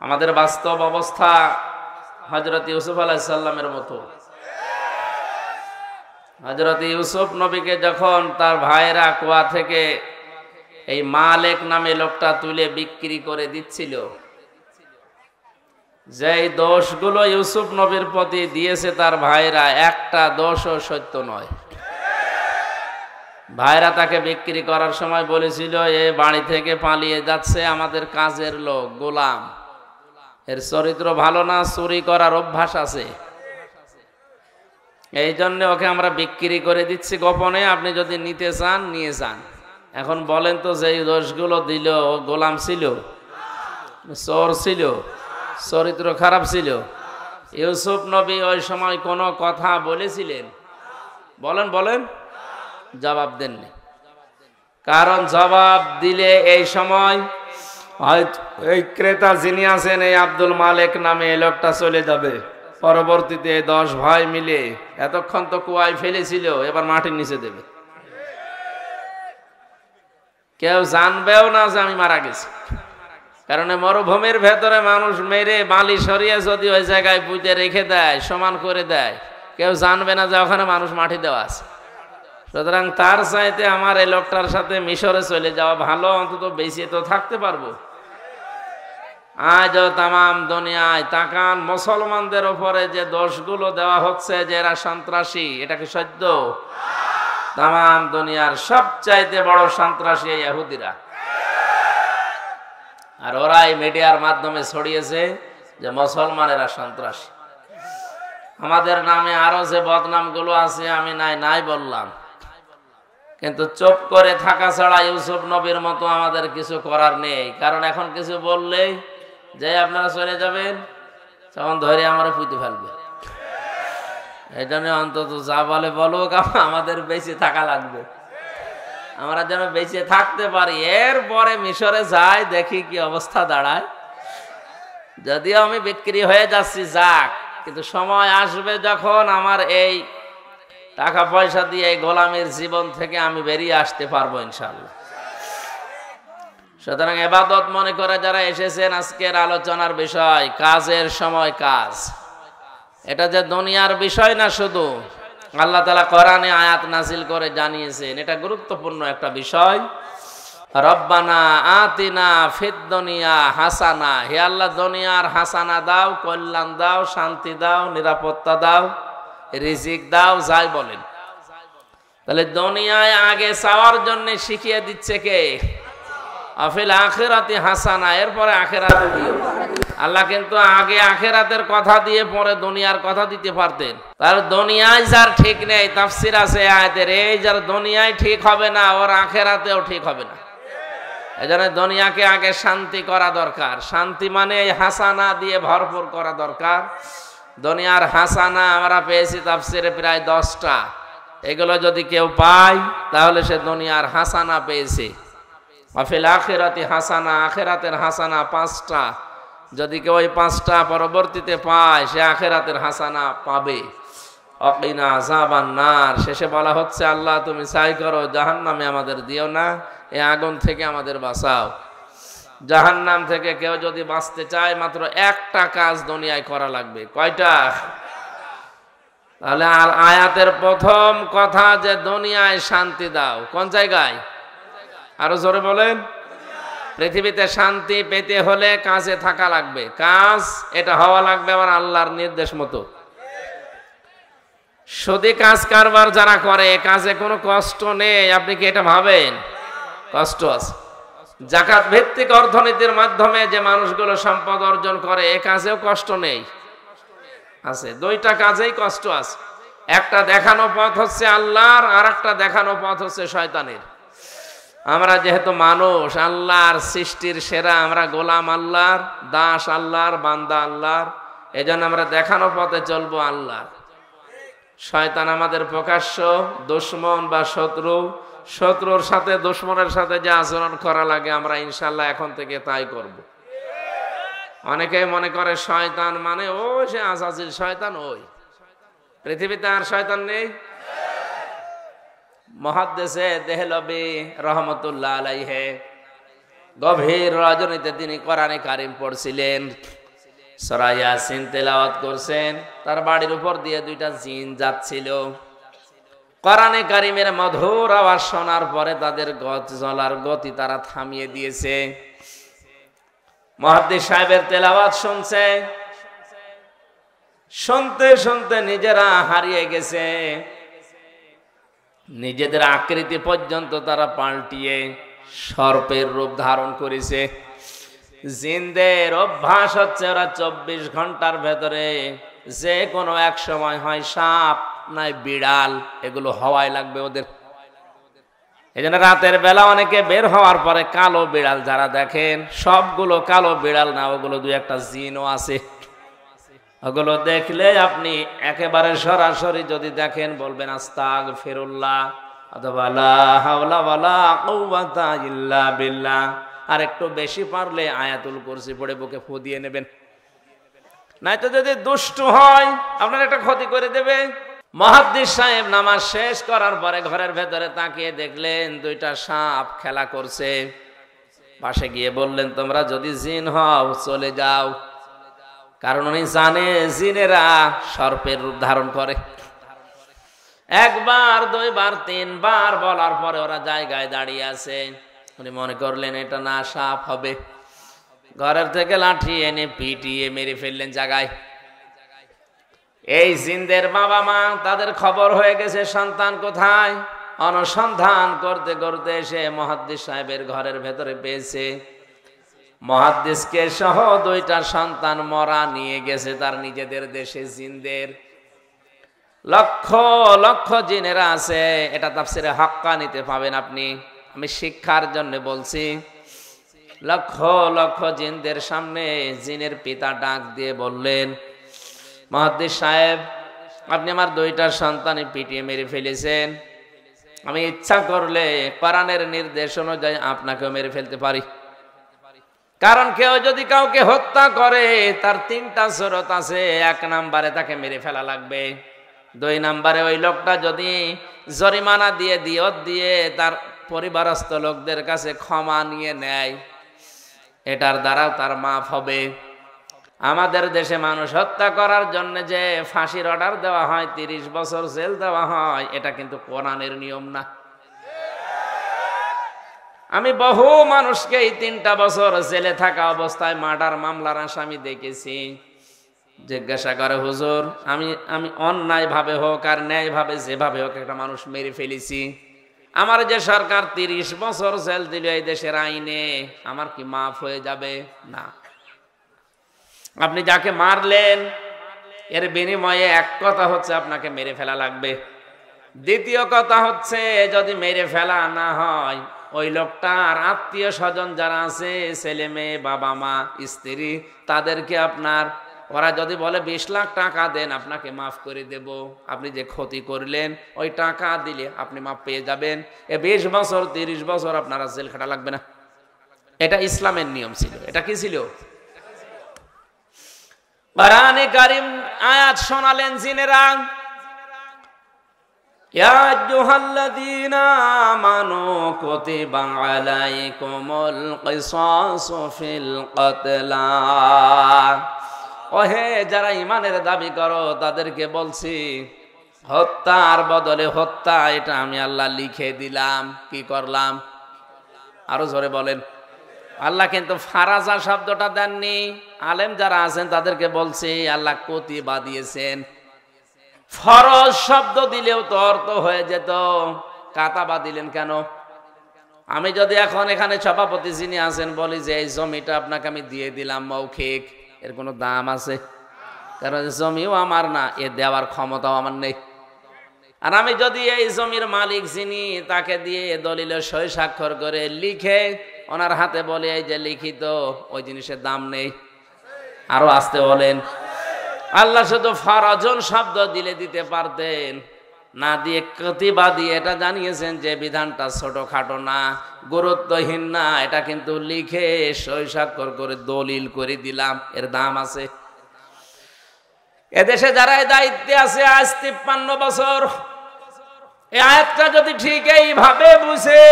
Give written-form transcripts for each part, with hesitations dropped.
আমাদের বাস্তব অবস্থা হযরত ইউসুফ আলাইহিস সালামের মতো। হযরত ইউসুফ নবীকে যখন তার ভাইরা কুয়া থেকে এই মালেক নামে লোকটা তুলে বিক্রি করে দিচ্ছিল, যেই দোষগুলো ইউসুফ নবীর প্রতি দিয়েছে তার ভাইরা, একটা দোষও সত্য নয়। ভাইরা তাকে বিক্রি করার সময় বলেছিল, এ বাড়ি থেকে পালিয়ে যাচ্ছে, আমাদের কাজের লোক, গোলাম, এর চরিত্র ভালো না, চুরি করার অভ্যাস আছে, এই জন্য ওকে আমরা বিক্রি করে দিচ্ছি গোপনে, আপনি যদি নিতে চান নিয়ে যান। এখন বলেন তো, যে দোষগুলো দিল, ও গোলাম ছিল, চোর ছিল, চরিত্র খারাপ ছিল? ইউসুফ নবী ওই সময় কোনো কথা বলেছিলেন? বলেন বলেন, জবাব দেননি। কারণ জবাব দিলে এই সময় এই ক্রেতা যিনি আছেন, এই আব্দুল মালেক নামে এই লোকটা চলে যাবে। পরবর্তীতে 10 ভাই মিলে এতক্ষণ তো কুয়ায় ফেলেছিল, এবার মাটির নিচে দেবে, কেউ জানবেও না যে আমি মারা গেছি। কারণ মরুভূমির ভেতরে মানুষ মেরে বালি সরিয়ে যদি ওই জায়গায় পুঁতে রেখে দেয়, সমান করে দেয়, কেউ জানবে না যে ওখানে মানুষ মাটি দেওয়া আছে। সুতরাং তার চাইতে আমার এই লোকটার সাথে মিশরে চলে যাওয়া ভালো, অন্তত বেঁচে তো থাকতে পারবো। আজও তামাম দুনিয়ায় তাকান, মুসলমানদের উপরে যে দোষগুলো দেওয়া হচ্ছে যে এরা সন্ত্রাসী, এটা কি সত্য? তামাম দুনিয়ার সবচাইতে বড় সন্ত্রাসী এই ইহুদিরা। আর ওরাই মিডিয়ার মাধ্যমে ছড়িয়েছে যে মুসলমানেরা সন্ত্রাসী। আমাদের নামে আরো যে বদনামগুলো আছে আমি নাই বললাম, কিন্তু চুপ করে থাকা ছাড়া ইউসুফ নবীর মতো আমাদের কিছু করার নেই। কারণ এখন কিছু বললেই যে আপনারা চলে যাবেন, তখন ধরে আমরা পুঁতে ফেলবে। এই জন্য অন্তত যা বলে বলুক, আমাদের বেঁচে থাকা লাগবে, আমরা যেন বেঁচে থাকতে পারি। এরপরে মিশরে যাই, দেখি কি অবস্থা দাঁড়ায়। যদিও আমি বিক্রি হয়ে যাচ্ছি, যাক, কিন্তু সময় আসবে যখন আমার এই টাকা পয়সা দিয়ে এই গোলামের জীবন থেকে আমি বেরিয়ে আসতে পারবো ইনশাআল্লাহ। সুতরাং ইবাদত মনে করে যারা এসেছেন, আজকের আলোচনার বিষয় কাজের সময় কাজ। এটা যে দুনিয়ার বিষয় না শুধু, আল্লাহ তাআলা কোরআনে আয়াত নাযিল করে জানিয়েছেন, এটা গুরুত্বপূর্ণ একটা বিষয়। রব্বানা আতিনা ফিদ দুনিয়া হাসানা, হে আল্লাহ দুনিয়ার হাসানা দাও, কল্যাণ দাও, শান্তি দাও, নিরাপত্তা দাও, রিজিক দাও, যাই বলেন। তাহলে দুনিয়ায় আগে চাওয়ার জন্য শিখিয়ে দিচ্ছে কে? আফিল আখিরাতি হাসানা, এরপরে আখিরাতে দিও। আল্লাহ কিন্তু আগে আখিরাতের কথা দিয়ে পরে দুনিয়ার কথা দিতে পারতেন। তার দুনিয়ায় যার ঠিক নেই, তাফসীর আছে আয়াতের, এই যার দুনিয়ায় ঠিক হবে না, ওর আখিরাতেও ঠিক হবে না। এজন্য দুনিয়াকে আগে শান্তি করা দরকার। শান্তি মানে এই হাসানা দিয়ে ভরপুর করা দরকার। দুনিয়ার হাসানা আমরা পেয়েছি তাফসীরে প্রায় 10টা। এগুলো যদি কেউ পায় তাহলে সে দুনিয়ার হাসানা পেয়েছে। আফিল আখিরাতি হাসানা, আখিরাতের হাসানা 5টা। যদি কেউ ওই 5টা পরবর্তীতে পায়, সে আখিরাতের হাসানা পাবে। অকিনা আযাবান নার, শেষে বলা হচ্ছে, আল্লাহ তুমি চাই করো জাহান্নামে আমাদের দিও না, এই আগুন থেকে আমাদের বাঁচাও। জাহান্নাম থেকে কেউ যদি বাঁচতে চায়, মাত্র একটা কাজ দুনিয়ায় করা লাগবে। কয়টা? তাহলে আয়াতের প্রথম কথা যে দুনিয়ায় শান্তি দাও, কোন জায়গায়? আরো জোরে বলেন। পৃথিবীতে শান্তি পেতে হলে কাজে থাকা লাগবে। কাজ এটা হওয়া লাগবে আবার আল্লাহর নির্দেশ মতো। শুধু কাজ কারবার যারা করে, কাজে কোনো কষ্ট নেই, আপনি কি এটা ভাবেন? কষ্ট আছে। যাকাত ভিত্তিক অর্থনীতির মাধ্যমে যে মানুষগুলো সম্পদ অর্জন করে, এ কাজেও কষ্ট নেই, আছে। 2টা কাজেই কষ্ট আছে। একটা দেখানো পথ হচ্ছে আল্লাহর, আর একটা দেখানো পথ হচ্ছে শয়তানের। আমরা যেহেতু মানুষ, আল্লাহর সৃষ্টির সেরা, আমরা গোলাম আল্লাহর, দাস আল্লাহর, বান্দা আল্লাহর, এজন্য আমরা দেখানো পথে চলবো আল্লাহর। শয়তান আমাদের প্রকাশ্য দুশমন বা শত্রু। শত্রুর সাথে, দুশমনের সাথে যে আচরণ করা লাগে, আমরা ইনশাআল্লাহ এখন থেকে তাই করব। অনেকেই মনে করে শয়তান মানে ও সে আজাজিল শয়তান, ওই পৃথিবীতে আর শয়তান নেই। মুহাদ্দিসে দেহলভী রহমাতুল্লাহ আলাইহি গভীর রজনীতে তিনি কোরআনে কারিম পড়ছিলেন, সূরা ইয়াসিন তেলাওয়াত করছেন। তার বাড়ির উপর দিয়ে দুইটা জিন যাচ্ছিল। কোরআনে কারিমের মধুর আওয়াজ শোনার পরে তাদের চলার গতি তারা থামিয়ে দিয়েছে। মুহাদ্দিস সাহেবের তেলাওয়াত শুনছে, শুনতে শুনতে নিজেরা হারিয়ে গেছে। নিজেদের আকৃতি পর্যন্ত তারা পাল্টিয়ে সর্পের রূপ ধারণ করেছে। জিনদের অভ্যাস হচ্ছে ওরা 24 ঘন্টার ভেতরে যে কোনো এক সময় হয় সাপ নাই বিড়াল, এগুলো হওয়াই লাগবে ওদের। এই জন্য রাতের বেলা অনেকে বের হওয়ার পরে কালো বিড়াল যারা দেখেন, সবগুলো কালো বিড়াল না, ওগুলো দুই একটা জিনও আছে। ওগুলো দেখলে আপনি একেবারে সরাসরি যদি দেখেন বলবেন আস্তাগফিরুল্লাহ অথবা লা হাওলা ওয়ালা কুওয়াতা ইল্লা বিল্লাহ। আর একটু বেশি পারলে আয়াতুল কুরসি পড়ে বুকে ফু দিয়ে নেবেন, নয়তো যদি দুষ্টু হয় আপনার একটা ক্ষতি করে দেবে। মুহাদ্দিস সাহেব নামাজ শেষ করার পরে ঘরের ভেতরে তাকিয়ে দেখলেন দুইটা সাপ খেলা করছে। পাশে গিয়ে বললেন, তোমরা যদি জিন হও চলে যাও। কারণ উনি জানে জিনেরা সর্পের রূপ ধারণ করে। একবার, দুইবার, তিনবার বলার পরে ওরা জায়গায় দাঁড়িয়ে আছে। উনি মনে করলেন এটা না সাপ হবে। ঘরের থেকে লাঠি এনে পিটিয়ে মেরে ফেললেন জায়গায়। এই জিনদের বাবা মা তাদের খবর হয়ে গেছে সন্তান কোথায়। অনুসন্ধান করতে করতে এসে মুহাদ্দিস সাহেবের ঘরের ভেতরে পেয়েছে। মুহাদ্দিসকে সহ দুইটা সন্তান মরা নিয়ে গেছে তার নিজেদের দেশে। জিনদের লক্ষ লক্ষ জিনেরা আছে, এটা তাফসিরে হাক্কানিতে পাবেন আপনি। আমি শিক্ষার জন্য বলছি। লক্ষ লক্ষ জিনদের সামনে জিনের পিতা ডাক দিয়ে বললেন, মুহাদ্দিস সাহেব, আপনি আমার দুইটা সন্তানই পিটিয়ে মেরে ফেলেছেন। আমি ইচ্ছা করলে কোরআনের নির্দেশ অনুযায়ী আপনাকেও মেরে ফেলতে পারি। কারণ কেউ যদি কাউকে হত্যা করে তার তিনটা শরত আছে। 1 নম্বরে তাকে মেরে ফেলা লাগবে। 2 নম্বরে ওই লোকটা যদি জরিমানা দিয়ে দিয়ত দিয়ে তার পরিবারস্থ লোকদের কাছে ক্ষমা নিয়ে নেয়, এটার দ্বারাও তার মাফ হবে। আমাদের দেশে মানুষ হত্যা করার জন্য যে ফাঁসির অর্ডার দেওয়া হয়, 30 বছর জেল দেওয়া হয়, এটা কিন্তু কোরআনের নিয়ম না। আমি বহু মানুষকে এই 3টা বছর জেলে থাকা অবস্থায় মার্ডার মামলার আসামি দেখেছি। জিজ্ঞাসা করে, হুজুর, আমি অন্যায় ভাবে হোক আর ন্যায় ভাবে যেভাবে হোক একটা মানুষ মেরে ফেলেছি, আমার যে সরকার 30 বছর জেল দিল এই দেশের আইনে, আমার কি মাফ হয়ে যাবে? না। আপনি যাকে মারলেন এর বিনিময়ে এক কথা হচ্ছে আপনাকে মেরে ফেলা লাগবে। দ্বিতীয় কথা হচ্ছে যদি মেরে ফেলা না হয়, ওই লোকটার আত্মীয় স্বজন যারা আছে, ছেলে মেয়ে, বাবা মা, স্ত্রী, তাদেরকে আপনার, ওরা যদি বলে 20 লাখ টাকা দেন আপনাকে মাফ করে দেব, আপনি যে ক্ষতি করলেন ওই টাকা দিলে আপনি মাফ পেয়ে যাবেন। 20 বছর 30 বছর আপনারা জেল খাটা লাগবে না। এটা ইসলামের নিয়ম ছিল। এটা কি ছিল? কোরআনে কারীম আয়াত শোনালেন জিনেরা, ইয়া আইয়ুহাল্লাযীনা আমানু কুতিবা আলাইকুমুল কিসাসু ফিল কতলা। ওহে যারা ঈমানের দাবি করো তাদেরকে বলছি, হত্যার বদলে হত্যা এটা আমি আল্লাহ লিখে দিলাম। কি করলাম? আরো জোরে বলেন। আল্লাহ কিন্তু ফারাজা শব্দটা দেননি। আলেম যারা আছেন তাদেরকে বলছি আল্লাহ কুতিবা দিয়েছেন। ফরজ শব্দ দিলেও তো অর্থ হয়ে যেত, কাতাবা দিলেন কেন? আমি যদি এখন এখানে সভাপতি যিনি আছেন বলি যে এই জমিটা আপনাকে আমি দিয়ে দিলাম মৌখিক, এর কোনো দাম আছে? কারণ জমিও আমার না, এ দেওয়ার ক্ষমতাও আমার নেই। আর আমি যদি এই জমির মালিক যিনি, তাকে দিয়ে দলিলে সই স্বাক্ষর করে লিখে ওনার হাতে বলে এই যে লিখিত, ওই জিনিসের দাম নেই। আরো আসতে বলেন। আল্লাহ শুধু ফরজন শব্দ দিলে দিতে পারতেন, না দিয়ে কুতিবা দিয়ে এটা জানিয়েছেন যে বিধানটা ছোটখাটো না, গুরুত্বহীন না, এটা কিন্তু লিখে সই স্বাক্ষর করে দলিল করে দিলাম, এর দাম আছে। এদেশে যারা এই দায়িত্বে আছে আজ 53 বছর, এই আয়াতটা যদি ঠিক এইভাবে বুঝে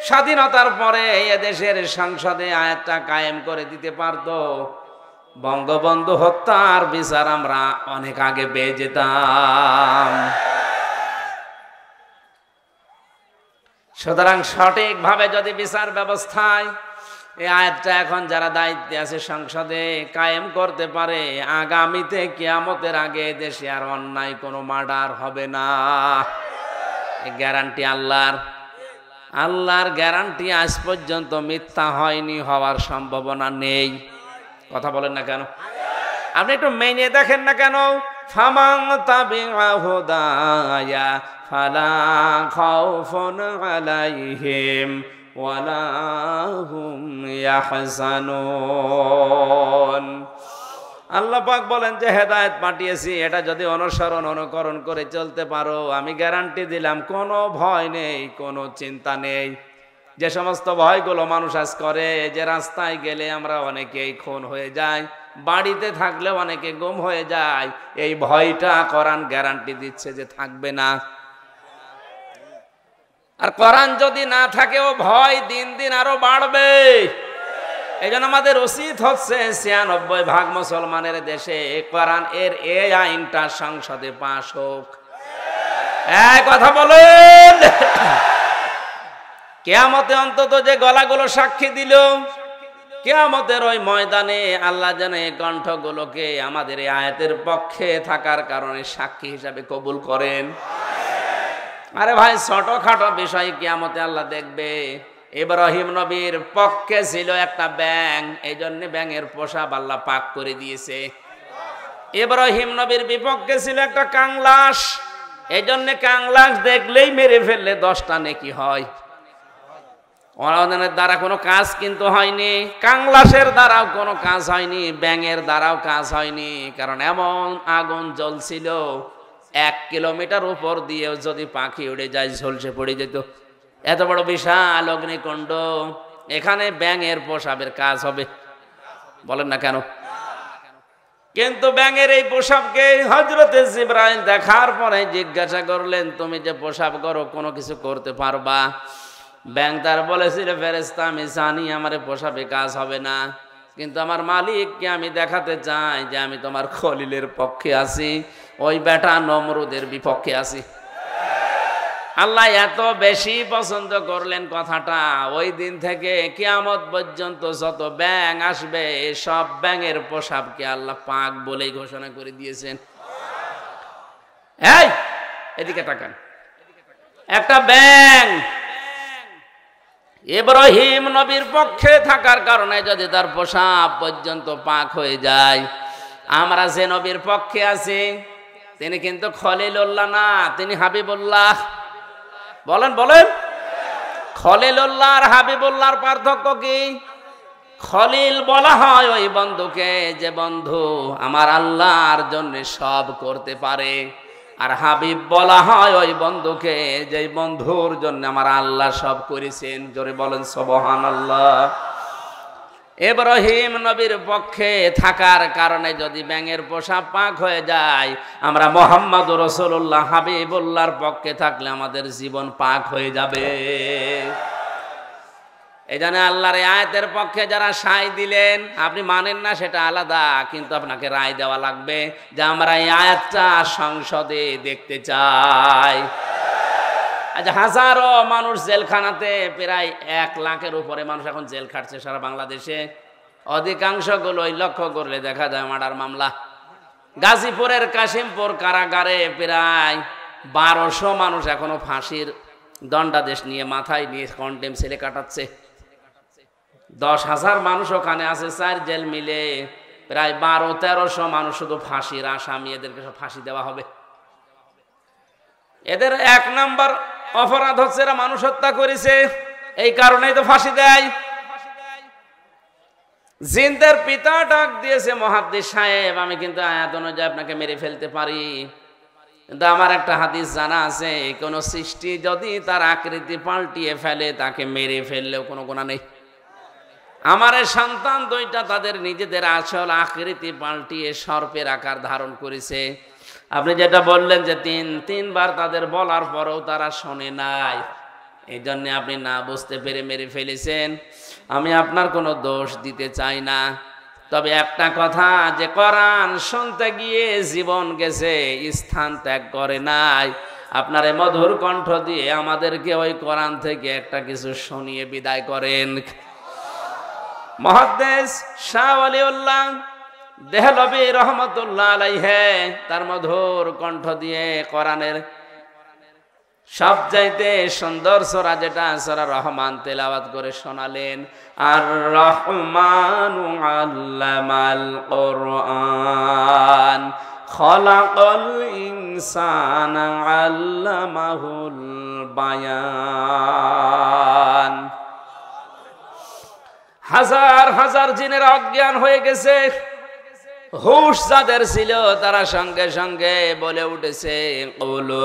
স্বাধীনতার পরে এদেশের সংসদে আয়াতটা কায়েম করে দিতে পারতো, বঙ্গবন্ধু হত্যার বিচার আমরা অনেক আগে পেয়ে যেতাম। সুতরাং সঠিকভাবে যদি বিচার ব্যবস্থায় এই আয়াতটা এখন যারা দায়িত্বে আছে সংসদে কায়েম করতে পারে, আগামীতে কিয়ামতের আগে দেশে আর অন্যায় কোনো মার্ডার হবে না। এই গ্যারান্টি আল্লাহর গ্যারান্টি আজ পর্যন্ত মিথ্যা হয়নি, হওয়ার সম্ভাবনা নেই। কথা বলেন না কেন? আপনি একটু মেনে দেখেন না কেন? ফামান তাবিআ হুদায়া ফালা খাউফুন আলাইহিম ওয়ালা হুম ইয়াহজানুন। আল্লাহ পাক বলেন যে হেদায়েত পাঠিয়েছি, এটা যদি অনুকরণ করে চলতে পারো, আমি গ্যারান্টি দিলাম কোনো ভয় নেই, কোনো চিন্তা নেই। যে সমস্ত ভয়গুলো মানুষ আজ করে, যে রাস্তায় গেলে আমরা অনেকেই খুন হয়ে যায়, বাড়িতে থাকলে অনেকে গুম হয়ে যায়, এই ভয়টা কোরআন গ্যারান্টি দিচ্ছে যে থাকবে না। আর কোরআন যদি না থাকে, ও ভয় দিন দিন আরো বাড়বে। এই জন্য আমাদের উচিত হচ্ছে ৯৬% মুসলমানের দেশে কোরআন এর এই আইনটা সংসদে পাশ হোক। এক কথা বলেন, কিয়ামতে অন্তত যে গলাগুলো সাক্ষী দিল, কিয়ামতের ওই ময়দানে আল্লাহ যেন এই কণ্ঠগুলোকে আমাদের এই আয়াতের পক্ষে থাকার কারণে সাক্ষী হিসাবে কবুল করেন। আরে ভাই, ছোটখাটো বিষয় কিয়ামতে আল্লাহ দেখবে। ইব্রাহিম নবীর পক্ষে ছিল একটা ব্যাঙ, এই জন্য ব্যাঙের পোশাক আল্লাহ পাক করে দিয়েছে। ইব্রাহিম নবীর বিপক্ষে ছিল একটা কাংলাস, এই জন্য কাংলাস দেখলেই মেরে ফেললে 10টা নেকি হয়। ওনাদের দ্বারা কোনো কাজ কিন্তু হয়নি, কাংলাসের দ্বারাও কোনো কাজ হয়নি, ব্যাঙের দ্বারাও কাজ হয়নি। কারণ এমন আগুন জ্বলছিল, 1 কিলোমিটার উপর দিয়েও যদি পাখি উড়ে যায় ঝলসে পড়ে যেত। এত বড় বিশাল অগ্নিকুণ্ড, এখানে ব্যাঙের পোশাকের কাজ হবে? বলেন না কেন? কিন্তু ব্যাঙের এই পোশাককে হযরতে জিবরাইল দেখার পরে জিজ্ঞাসা করলেন, তুমি যে পোশাক করো কোনো কিছু করতে পারবা? ব্যাঙ তার বলেছিল, ফেরেশতা আমি জানি আমার পোশাকে কাজ হবে না, কিন্তু আমার মালিককে আমি দেখাতে চাই যে আমি তোমার খলিলের পক্ষে আছি, ওই বেটা নমরুদের বিপক্ষে আছি। আল্লাহ এত বেশি পছন্দ করলেন কথাটা, ওই দিন থেকে কিয়ামত পর্যন্ত যত ব্যাঙ আসবে সব ব্যাঙের পোশাককে আল্লাহ পাক বলেই ঘোষণা করে দিয়েছেন। এই এদিকে তাকান, একটা ব্যাঙ ইব্রাহিম নবীর পক্ষে থাকার কারণে যদি তার পোশাক পর্যন্ত পাক হয়ে যায়, আমরা যে নবীর পক্ষে আছি তিনি কিন্তু খলিলুল্লাহ না, তিনি হাবিবুল্লাহ। বলেন বলেন, খলিলুল্লাহ আর হাবিবুল্লাহর পার্থক্য কি? খলিল বলা হয় ওই বন্ধুকে যে বন্ধু আমার আল্লাহর জন্য সব করতে পারে, আর হাবিব বলা হয় ওই বন্ধুকে যে বন্ধুর জন্য আমার আল্লাহ সব করেছেন। জোরে বলেন সুবহানাল্লাহ। ইব্রাহিম নবীর পক্ষে থাকার কারণে যদি ব্যাঙের পোশাক পাক হয়ে যায়, আমরা মুহাম্মদুর রাসূলুল্লাহ হাবিবুল্লাহর পক্ষে থাকলে আমাদের জীবন পাক হয়ে যাবে। এই জন্য আল্লাহর আয়াতের পক্ষে যারা সায় দিলেন, আপনি মানেন না সেটা আলাদা, কিন্তু আপনাকে রায় দেওয়া লাগবে যে আমরা এই আয়াতটা সংসদে দেখতে চাই। আচ্ছা, হাজারো মানুষ জেলখানাতে, প্রায় 1 লাখের উপরে মানুষ এখন জেল খাটছে সারা বাংলাদেশে। অধিকাংশগুলোই লক্ষ্য করলে দেখা যায় মার্ডার মামলা। গাজীপুরের কাশিমপুর কারাগারে প্রায় 1200 মানুষ এখনো ফাঁসির দণ্ডাদেশ নিয়ে মাথায় নিয়ে কন্টেম ছেলে কাটাচ্ছে। 10,000 মানুষ ওখানে আছে, 4 জেল মিলে প্রায় 1200-1300 মানুষ শুধু ফাঁসির আসামি, এদেরকে সব ফাঁসি দেওয়া হবে। এদের 1 নাম্বার অপরাধ হচ্ছে এরা মানুষ হত্যা করেছে, এই কারণেই তো ফাঁসি দেয়। জিনদের পিতা ডাক দিয়েছে, মুহাদ্দিস সাহেব আমি কিন্তু আয়াত অনুযায়ী আপনাকে মেরে ফেলতে পারি, কিন্তু আমার একটা হাদিস জানা আছে, কোন সৃষ্টি যদি তার আকৃতি পাল্টিয়ে ফেলে তাকে মেরে ফেললেও কোনো গুনাহ নেই। আমার সন্তান 2টা তাদের নিজেদের আসল আকৃতি পাল্টিয়ে সর্পের আকার ধারণ করেছে। আপনি যেটা বললেন যে 3বার তাদের বলার পরেও তারা শোনে নাই, এই জন্য আপনি না বুঝতে পেরে মেরে ফেলেছেন। আমি আপনার কোনো দোষ দিতে চাই না, তবে একটা কথা, যে কোরআন শুনতে গিয়ে জীবন গেছে, স্থান ত্যাগ করে নাই, আপনার এই মধুর কণ্ঠ দিয়ে আমাদেরকে ওই কোরআন থেকে একটা কিছু শুনিয়ে বিদায় করেন। মুহাদ্দিস শাহ ওয়ালিউল্লাহ দেহলভী রহমতুল্লাহ আলাইহি তার মধুর কণ্ঠ দিয়ে কোরআনের সবচাইতে সুন্দর সূরা যেটা সূরা রহমান তেলাওয়াত করে শোনালেন। আর রহমানু আল্লামাল কোরআন খলাকাল ইনসানা আল্লামাহুল বায়ান। হাজার হাজার জিনের অজ্ঞান হয়ে গেছে, হুশ যাদের ছিল তারা সঙ্গে সঙ্গে বলে উঠেছে, কুলু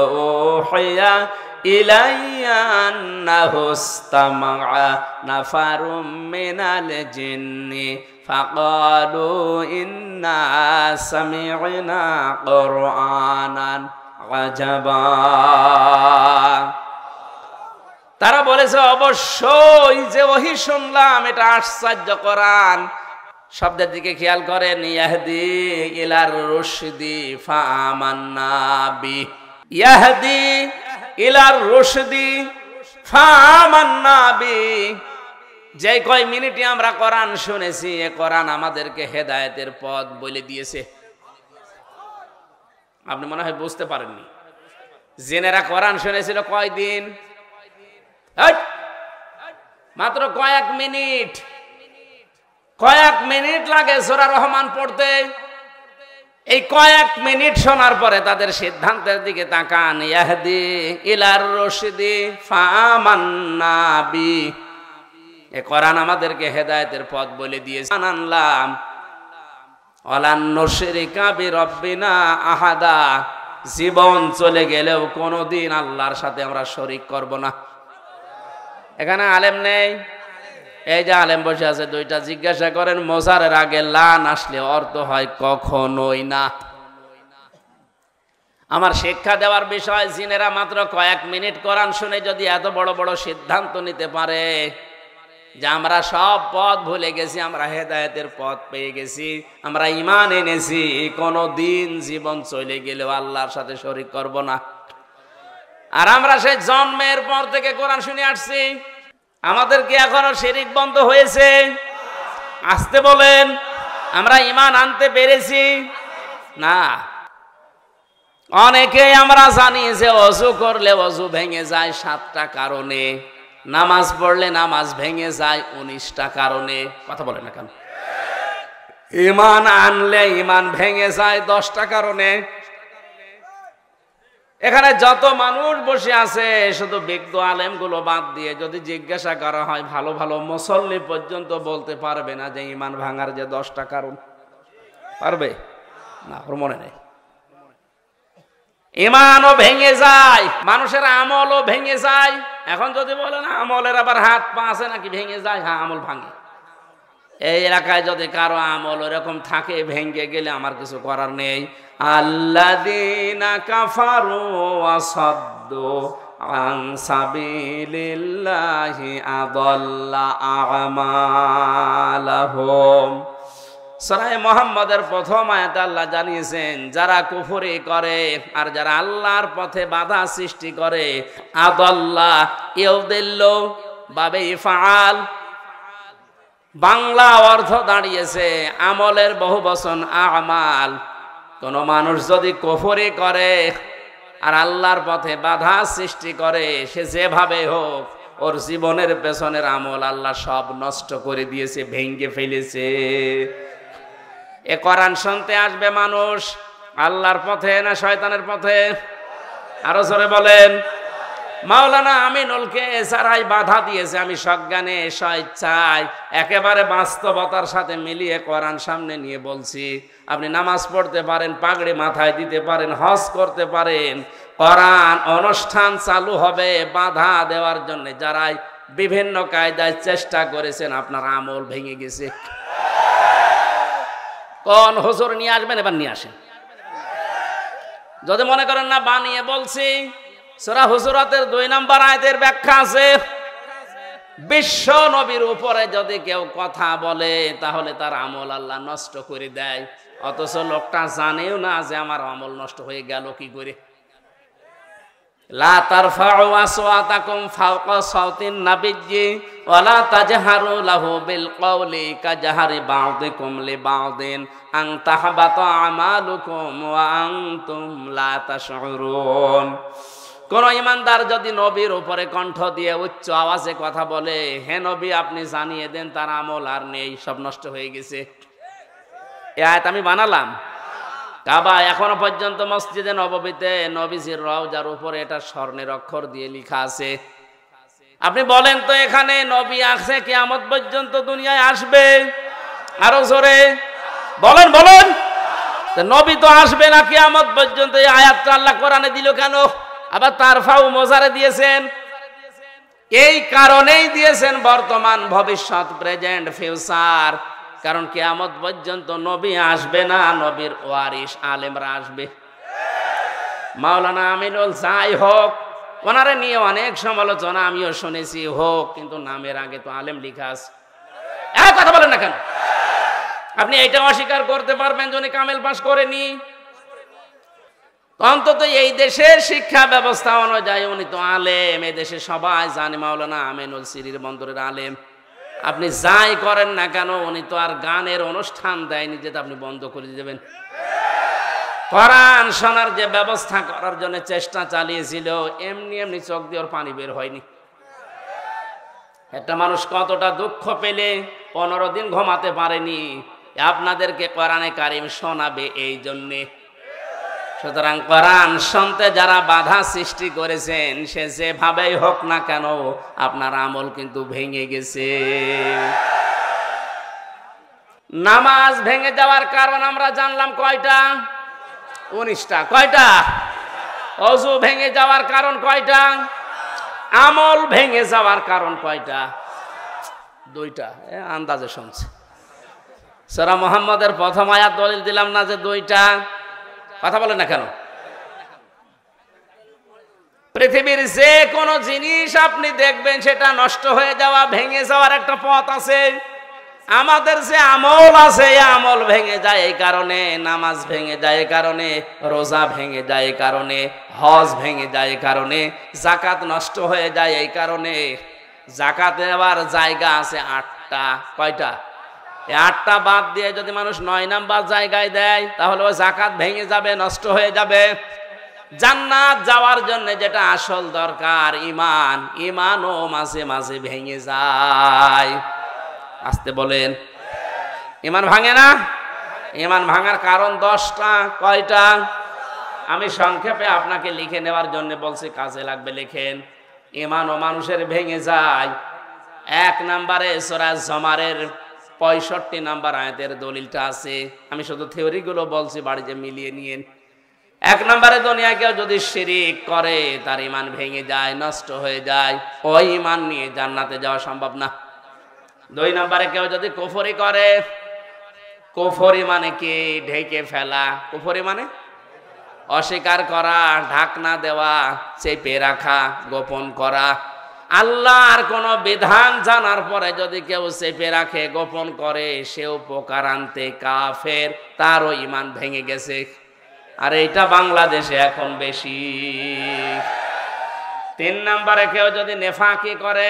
উহিয়া ইলাইয়া আন্নাহু ইসতামা'a নাফারুম মিনাল জিন্নি ফাকালু ইন্না সামি'না কুরআনান আজাবা। তারা বলেছে অবশ্যই যে ওহী শুনলাম এটা আশ্চর্য কোরআন। শব্দের দিকে খেয়াল করেন, ইয়াহদি ইলার রুশদি ফাআমান্না বি, ইয়াহদি ইলার রুশদি ফাআমান্না বি। যে কয় মিনিটে আমরা কোরআন শুনেছি, এ কোরআন আমাদেরকে হেদায়েতের পথ বলে দিয়েছে। আপনি মনে হয় বুঝতে পারেননি, জিনেরা কোরআন শুনেছিল কয়দিন? মাত্র কয়েক মিনিট। কয়েক মিনিট লাগে সূরা রহমান পড়তে। এই কয়েক মিনিট শোনার পরে তাদের সিদ্ধান্তের দিকে তাকান, ইয়াহদি ইলার রশদি ফাআমান্না বি। এই কোরআন আমাদেরকে হেদায়েতের পথ বলে দিয়েছে। আনলাম ওয়ালান নুশরিকা বিরাব্বিনা আহাদা। জীবন চলে গেলেও কোনোদিন আল্লাহর সাথে আমরা শরীক করব না। এখানে আলেম নেই, এই যে আলেম বসে আছে দুইটা, জিজ্ঞাসা করেন মোজারের আগে লান আসলে অর্থ হয় কখনোই না। আমার শিক্ষা দেওয়ার বিষয়, জিনেরা মাত্র কয়েক মিনিট কোরআন শুনে যদি এত বড় বড় সিদ্ধান্ত নিতে পারে যে আমরা সব পথ ভুলে গেছি, আমরা হেদায়েতের পথ পেয়ে গেছি, আমরা ঈমান এনেছি, কোনো দিন জীবন চলে গেলেও আল্লাহর সাথে শরীক করব না। আর আমরা সেই জন্মের পর থেকে কোরআন শুনে আসছি, আমাদের কি এখনো শিরিক বন্ধ হয়েছে? আসতে বলেন। আমরা ঈমান আনতে পেরেছি না। অনেকে আমরা জানি যে ওযু করলে ওযু ভেঙে যায় 7টা কারণে, নামাজ পড়লে নামাজ ভেঙে যায় 19টা কারণে। কথা বলে না কেন? ঈমান আনলে ঈমান ভেঙে যায় 10টা কারণে। এখানে যত মানুষ বসে আছে, শুধু বিজ্ঞ আলেমগুলো বাদ দিয়ে যদি জিজ্ঞাসা করা হয়, ভালো ভালো মুসল্লি পর্যন্ত বলতে পারবে না যে ঈমান ভাঙার যে 10টা কারণ। পারবে না? ওর মনে নেই। ঈমানও ভেঙে যায়, মানুষের আমলও ভেঙে যায়। এখন যদি বলেন আমলের আবার হাত পা আছে নাকি ভেঙে যায়? হ্যাঁ, আমল ভাঙে। এই এলাকায় যদি কারো আমল এরকম থাকে, ভেঙে গেলে আমার কিছু করার নেই। আল্লাযীনা কাফারু ওয়া সাদ্দু আন সাবিলিল্লাহি আযাল্লা আমালাহুম। সূরা মুহাম্মাদের প্রথম আয়াতে আল্লাহ জানিয়েছেন, যারা কুফরি করে আর যারা আল্লাহর পথে বাধা সৃষ্টি করে, আযাল্লা ইউদিল্লু বাবে ইফআল, বাংলা অর্থ দাঁড়িয়েছে আমলের বহুবচন আমাল। কোন মানুষ যদি কুফরি করে আর আল্লাহর পথে বাধা সৃষ্টি করে, সে যেভাবে হোক ওর জীবনের পেছনের আমল আল্লাহ সব নষ্ট করে দিয়েছে, ভেঙে ফেলেছে। এ কোরআন শুনতে আসবে মানুষ আল্লাহর পথে না শয়তানের পথে? আরো জোরে বলেন। মাওলানা আমিনুলকে এছাড়াই বাধা দিয়েছে। আমি সজ্ঞানে স্বেচ্ছায় একেবারে বাস্তবতার সাথে মিলিয়ে কোরআন সামনে নিয়ে বলছি, আপনি নামাজ পড়তে পারেন, পাগড়ি মাথায় দিতে পারেন, হজ করতে পারেন, কোরআন অনুষ্ঠান চালু হবে বাধা দেওয়ার জন্য যারাই বিভিন্ন কায়দায় চেষ্টা করেছেন, আপনার আমল ভেঙে গেছে। কোন হুজুর নিয়ে আসবেন? এবার নিয়ে আসেন। যদি মনে করেন না বানিয়ে বলছি, সূরা হুজুরাতের 2 নম্বর আয়াতের ব্যাখ্যা আছে, বিশ্ব নবীর উপরে যদি কেউ কথা বলে তাহলে তার আমল আল্লাহ নষ্ট করে দেয়, অথচ লোকটা জানেও না যে আমার আমল নষ্ট হয়ে গেল কি করে। লা তারফাউ আসওয়াতাকুম ফাওকা সাওতিন নাবিয়্যি ওয়া লা তাজহারু লাহু বিল কওলি কাজহারি বা'দিকুম লিবা'দিন আন তাহবাতা আমালুকুম ওয়া আনতুম লা তাশউরুন। কোন ইমানদার যদি নবীর উপরে কণ্ঠ দিয়ে উচ্চ আওয়াজে কথা বলে, হে নবী আপনি জানিয়ে দেন তার আমল আর নেই, সব নষ্ট হয়ে গেছে। এই আয়াত আমি বানালাম। কাবা এখনো পর্যন্ত মসজিদে নববীতে নবীজির রওজার উপরে এটা স্বর্ণের অক্ষর দিয়ে লেখা আছে। আপনি বলেন তো এখানে নবী আছে কিয়ামত পর্যন্ত দুনিয়ায় আসবে? আরো জোরে বলেন বলেন। নবী তো আসবে না কিয়ামত পর্যন্ত, এই আয়াতটা আল্লাহ কোরআনে দিল কেন? আবার তারফাউ মোজারে দিয়েছেন, এই কারণেই দিয়েছেন বর্তমান ভবিষ্যৎ প্রেজেন্ট ফিউচার, কারণ কিয়ামত পর্যন্ত নবী আসবে না, নবীর ওয়ারিস আলেমরা আসবে। মাওলানা আমিনুল যাই হোক, ওনারে নিয়ে অনেক সমালোচনা আমিও শুনেছি হোক, কিন্তু নামের আগে তো আলেম লেখা আছে। কথা বলেন না কেন? আপনি এটা অস্বীকার করতে পারবেন যে উনি কামেল পাস করেনি? অন্তত এই দেশের শিক্ষা ব্যবস্থা অনুযায়ী উনি তো আলেম, এই দেশে সবাই জানে মাওলানা আমিনুল সিরির বন্দরের আলেম। আপনি যাই করেন না কেন, উনি তো আর গানের অনুষ্ঠান দেয়নি যে আপনি বন্ধ করে দেবেন। কোরআন শোনার যে ব্যবস্থা করার জন্য চেষ্টা চালিয়েছিল, এমনি এমনি চোখ দিয়ে ওর পানি বের হয়নি। একটা মানুষ কতটা দুঃখ পেলে 15 দিন ঘুমাতে পারেনি, আপনাদেরকে কোরআনে কারিম শোনাবে এই জন্যে। সুতরাং কোরআন শুনতে যারা বাধা সৃষ্টি করেছেন, সে যেভাবেই হোক না কেন আপনার আমল কিন্তু ভেঙে গেছে। নামাজ ভেঙে যাওয়ার কারণ আমরা জানলাম কয়টা? 19টা। কয়টা? ওযু ভেঙে যাওয়ার কারণ কয়টা? আমল ভেঙে যাওয়ার কারণ কয়টা? 2টা। আন্দাজে শুনছে। সূরা মুহাম্মদের প্রথম আয়াত দলিল দিলাম না যে 2টা? কথা বলেন না কেন? পৃথিবীর যে কোনো জিনিস আপনি দেখবেন সেটা নষ্ট হয়ে যাওয়া, ভেঙে যাওয়ার একটা পথ আছে। আমাদের যে আমল আছে, এই আমল ভেঙে যায় এই কারণে, নামাজ ভেঙে যায় এই কারণে, রোজা ভেঙে যায় এই কারণে, হজ ভেঙে যায় এই কারণে, যাকাত নষ্ট হয়ে যায় এই কারণে। যাকাতে আবার জায়গা আছে 8টা। কয়টা? 8টা বাদ দিয়ে যদি মানুষ 9 নাম্বার জায়গায় দেয়, তাহলে ওই যাকাত ভেঙে যাবে, নষ্ট হয়ে যাবে। জান্নাত যাওয়ার জন্য যেটা আসল দরকার ঈমান, ঈমানও মাঝে মাঝে ভেঙে যায়। আসতে বলেন। ঈমান ভাঙে না? ঈমান ভাঙার কারণ 10টা। কয়টা? আমি সংক্ষেপে আপনাকে লিখে নেওয়ার জন্য বলছি, কাজে লাগবে লিখেন। ঈমানও মানুষের ভেঙে যায়। 1 নম্বরে সূরা জুমারের 65 নম্বর আয়াতের দলিলটা আছে। আমি শুধু থিওরিগুলো বলছি, বাড়িতে মিলিয়ে নিয়েন। 1 নম্বরে দুনিয়ায় কেউ যদি শিরিক করে, তার ঈমান ভেঙে যায়, নষ্ট হয়ে যায়। ওই ঈমান নিয়ে জান্নাতে যাওয়া সম্ভব না। 2 নম্বরে কেউ যদি কুফরি করে, কুফরি মানে কি? ঢেকে ফেলা। কুফরি মানে অস্বীকার করা, ঢাকনা দেওয়া, চেপে রাখা, গোপন করা। আল্লাহর কোন বিধান জানার পরে যদি কেউ চেপে রাখে, গোপন করে, সে উপকার আনতে কাফের, তারও ঈমান ভেঙে গেছে। আর এটা বাংলাদেশে এখন বেশি। 3 নম্বরে কেউ যদি নেফাকি করে,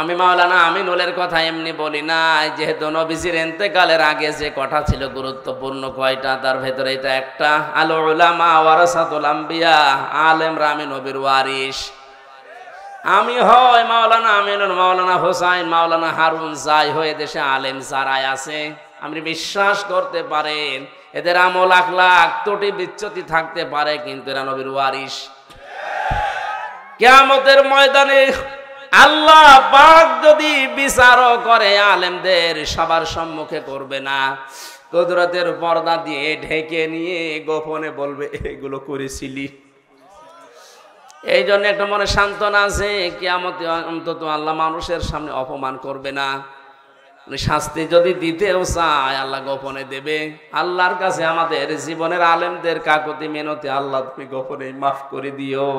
আমি মাওলানা আমিনুলের কথা এমনি বলি না, যেহেতু নবীজির ইন্তেকালের আগে যে কথা ছিল গুরুত্বপূর্ণ কয়টা, তার ভেতরে এটা একটা। আল উলামা ওয়ারাসাতুল আম্বিয়া, আলেমরা আমি নবীর ওয়ারিস। আমি হয় মাওলানা আমিনুল, মাওলানা হোসাইন, মাওলানা হারুন, যাই হয়ে দেশে আলেম যারাই আছে, আপনি বিশ্বাস করতে পারেন এদের আমল আখলাক ত্রুটি বিচ্যুতি থাকতে পারে, কিন্তু এরা নবীর ওয়ারিস। কিয়ামতের ময়দানে আল্লাহ পাক যদি বিচারও করে, আলেমদের সবার সম্মুখে করবে না, কুদরতের পর্দা দিয়ে ঢেকে নিয়ে গোপনে বলবে এগুলো করেছিলি। এই জন্য একটা মনে সান্ত্বনা আছে, কিয়ামতে অন্তত আল্লাহ মানুষের সামনে অপমান করবে না। শাস্তি যদি দিতেও চায় আল্লাহ গোপনে দেবে। আল্লাহর কাছে আমাদের জীবনের আলেমদের কাকুতি মিনতি, আল্লাহ তুমি গোপনে মাফ করে দিও।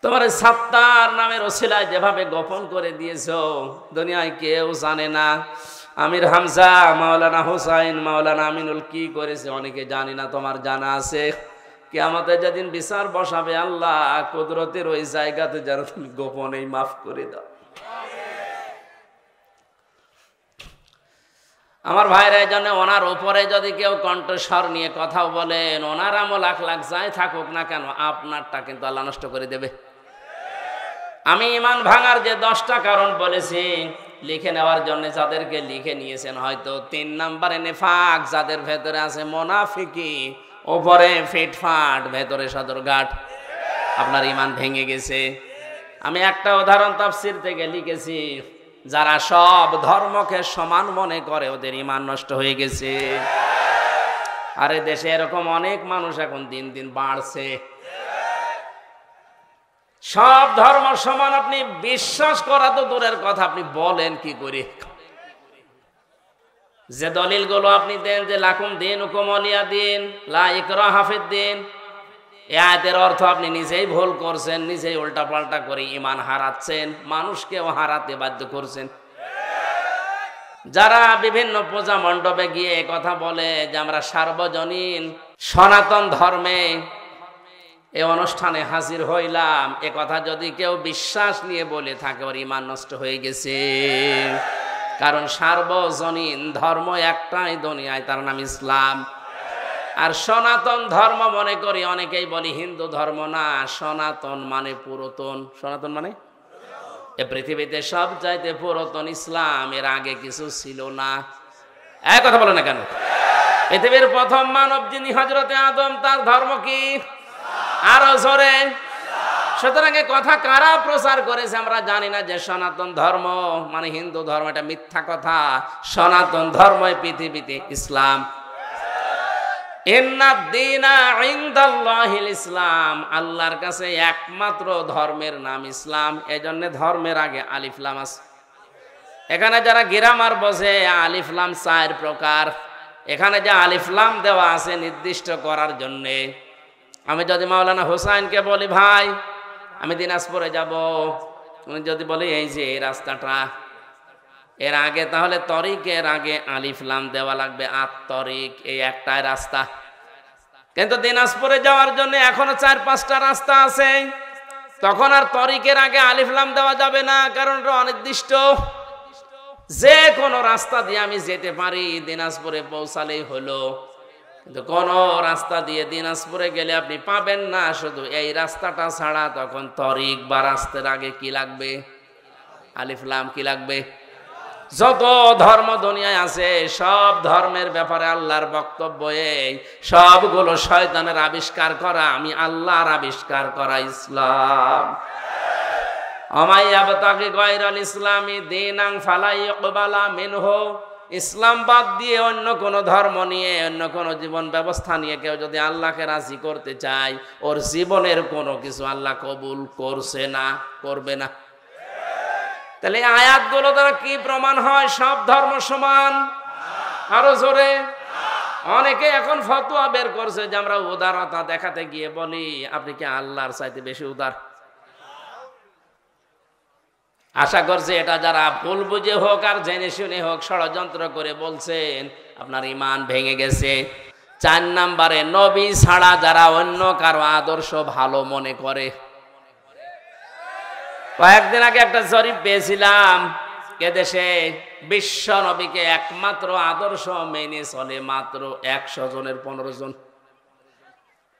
তোমার সাত্তার নামের ওসিলায় যেভাবে গোপন করে দিয়েছো দুনিয়ায় কেউ জানে না। আমির হামজা, মাওলানা হোসাইন, মাওলানা আমিনুল কি করেছে অনেকে জানি না, তোমার জানা আছে। কিয়ামতে যেদিন বিচার বসাবে আল্লাহ কুদরতের ওই জায়গাতে যেন তুমি গোপনেই মাফ করে দাও। আমার ভাইরা, এই জন্য ওনার উপরে যদি কেউ কণ্ঠস্বর নিয়ে কথাও বলেন, ওনার আমল লাখ লাখ যাই থাকুক না কেন, আপনারটা কিন্তু আল্লাহ নষ্ট করে দেবে। আমি ঈমান ভাঙার যে 10টা কারণ বলেছি লিখে নেওয়ার জন্য, যাদেরকে লিখে নিয়েছেন হয়তো 3 নম্বরে নেফাক, যাদের ভেতরে আছে মোনাফিকি, উপরে ফিটফাট, ভেতরে সদরঘাট, আপনার ঈমান ভেঙে গেছে। আমি একটা উদাহরণ তাফসীর থেকে লিখেছি, যারা সব ধর্মকে সমান মনে করে ওদের ঈমান নষ্ট হয়ে গেছে। আরে দেশে এরকম অনেক মানুষ এখন দিন দিন বাড়ছে। সব ধর্ম সমান আপনি বিশ্বাস করা তো দূরের কথা, আপনি বলেন কি করে? যে দলিলগুলো আপনি দেন যে লাকুম দীনুকুম ওয়ালিয়া দিন, লা ইকরাহা ফিদ্দিন, এই আয়াতের অর্থ আপনি নিজেই ভুল করছেন, নিজেই উল্টাপাল্টা করে ঈমান হারাচ্ছেন, মানুষকেও হারাতে বাধ্য করছেন। যারা বিভিন্ন পূজা মণ্ডপে গিয়ে কথা বলে যে আমরা সার্বজনীন সনাতন ধর্মে এই অনুষ্ঠানে হাজির হইলাম, এ কথা যদি কেউ বিশ্বাস নিয়ে বলে থাকে ওর ঈমান নষ্ট হয়ে গেছে। কারণ সার্বজনীন ধর্ম একটাই দুনিয়ায়, তার নাম ইসলাম। আর সনাতন ধর্ম মনে করি অনেকেই বলি হিন্দু ধর্ম না, সনাতন মানে পুরাতন। সনাতন মানে এ পৃথিবীতে সব চাইতে পুরাতন ইসলাম, এর আগে কিছু ছিল না। এক কথা বলে না কেন? পৃথিবীর প্রথম মানব যিনি হযরতে আদম, তার ধর্ম কি? আরো জোরে। সুতরাং এ কথা কারা প্রচার করেছে আমরা জানি না, যে সনাতন ধর্ম মানে হিন্দু ধর্ম, এটা মিথ্যা কথা। সনাতন ধর্মই পৃথিবীতে ইসলাম। ইন্নাদ-দীনা ইনদাল্লাহিল ইসলাম, আল্লাহর কাছে একমাত্র ধর্মের নাম ইসলাম। এজন্য ধর্মের আগে আলিফ লাম আছে। এখানে যারা গ্রামার বোঝে, আলিফ লাম 4 প্রকার। এখানে যে আলিফ লাম দেওয়া আছে নির্দিষ্ট করার জন্য। আমি যদি মাওলানা হোসাইনকে বলি ভাই আমি দিনাজপুরে যাব, উনি যদি বলে এই যে এই রাস্তাটা, এর আগে তাহলে তরিকের আগে আলিফ লাম দেওয়া লাগবে। তরিক এই একটাই রাস্তা, কিন্তু দিনাজপুরে যাওয়ার জন্য এখনো 4-5টা রাস্তা আছে। তখন আর তরিকের আগে আলিফ লাম দেওয়া যাবে না, কারণ এটা অনির্দিষ্ট। যে কোনো রাস্তা দিয়ে আমি যেতে পারি, দিনাজপুরে পৌঁছালেই হলো। কিন্তু কোন রাস্তা দিয়ে দিনাজপুরে গেলে আপনি পাবেন না শুধু এই রাস্তাটা ছাড়া। তখন তরিক বা রাস্তার আগে কি লাগবে? আলিফ লাম। কি লাগবে? যত ধর্ম দুনিয়ায় আছে সব ধর্মের ব্যাপারে আল্লাহর বক্তব্য এই, সবগুলো শয়তানের আবিষ্কার করা, আমি আল্লাহর আবিষ্কার করা ইসলাম। আমাইয়াবতাগি গায়রাল ইসলামি দীনান ফালা ইকবালা মিনহু, ইসলাম বাদ দিয়ে অন্য কোন ধর্ম নিয়ে, অন্য কোন জীবন ব্যবস্থা নিয়ে কেউ যদি আল্লাহকে রাজি করতে চায়, ওর জীবনের কোনো কিছু আল্লাহ কবুল করছে না, করবে না। তাহলে আয়াতগুলো দ্বারা কি প্রমাণ হয়? সব ধর্ম সমান। আরো জোরে। অনেকে এখন ফতোয়া বের করছে যে আমরা উদারতা দেখাতে গিয়ে বলি আপনি কি আল্লাহর চাইতে বেশি উদার? আশা করছি এটা যারা ভুল বুঝে হোক আর জেনে শুনে হোক ষড়যন্ত্র করে বলছেন, আপনার ঈমান ভেঙে গেছে। 4 নম্বরে নবী ছাড়া যারা অন্য কারো আদর্শ ভালো মনে করে। কয়েকদিন আগে একটা জরিপ পেয়েছিলাম, এদেশে বিশ্ব নবীকে একমাত্র আদর্শ মেনে চলে মাত্র 100 জনের 15 জন।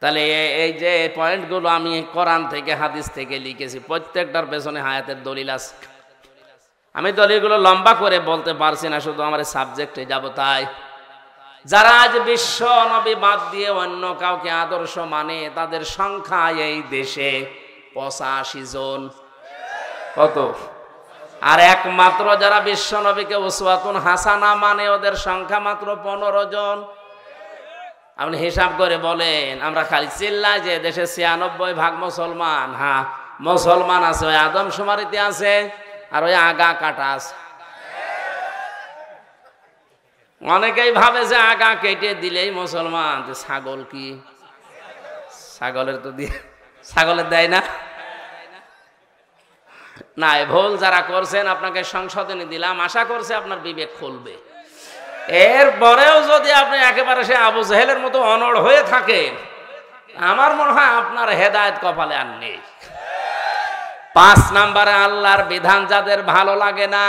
তাহলে এই যে পয়েন্টগুলো আমি কোরআন থেকে হাদিস থেকে লিখেছি, প্রত্যেকটার পেছনে হায়াতের দলিল আছে। আমি দলিলগুলো লম্বা করে বলতে পারছি না, শুধু আমার সাবজেক্টে যাব। তাই যারা আজ বিশ্ব নবী বাদ দিয়ে অন্য কাউকে আদর্শ মানে, তাদের সংখ্যা এই দেশে 85 জন। কত? আর একমাত্র যারা বিশ্ব নবীকে উসওয়াতুন হাসানা মানে, ওদের সংখ্যা মাত্র 15 জন। আপনি হিসাব করে বলেন, আমরা খালি চিল্লাই যে দেশে 96% মুসলমান। হ্যাঁ মুসলমান আছে, ওই আদমশুমারিতে আছে, আর ওই আগা কাটা আছে। অনেকেই ভাবে যে আগা কেটে দিলেই মুসলমান। ছাগল কি, ছাগলের তো দিয়ে, ছাগলের দেয় না। না, ভুল যারা করছেন আপনাকে সংশোধনী দিলাম, আশা করছে আপনার বিবেক খুলবে। এরপরেও যদি আপনি একেবারে সে আবু জেহেলের মতো অনড় হয়ে থাকেন, আমার মনে হয় আপনার হেদায়েত কপালে আর নেই। 5 নম্বরে আল্লাহর বিধান যাদের ভালো লাগে না,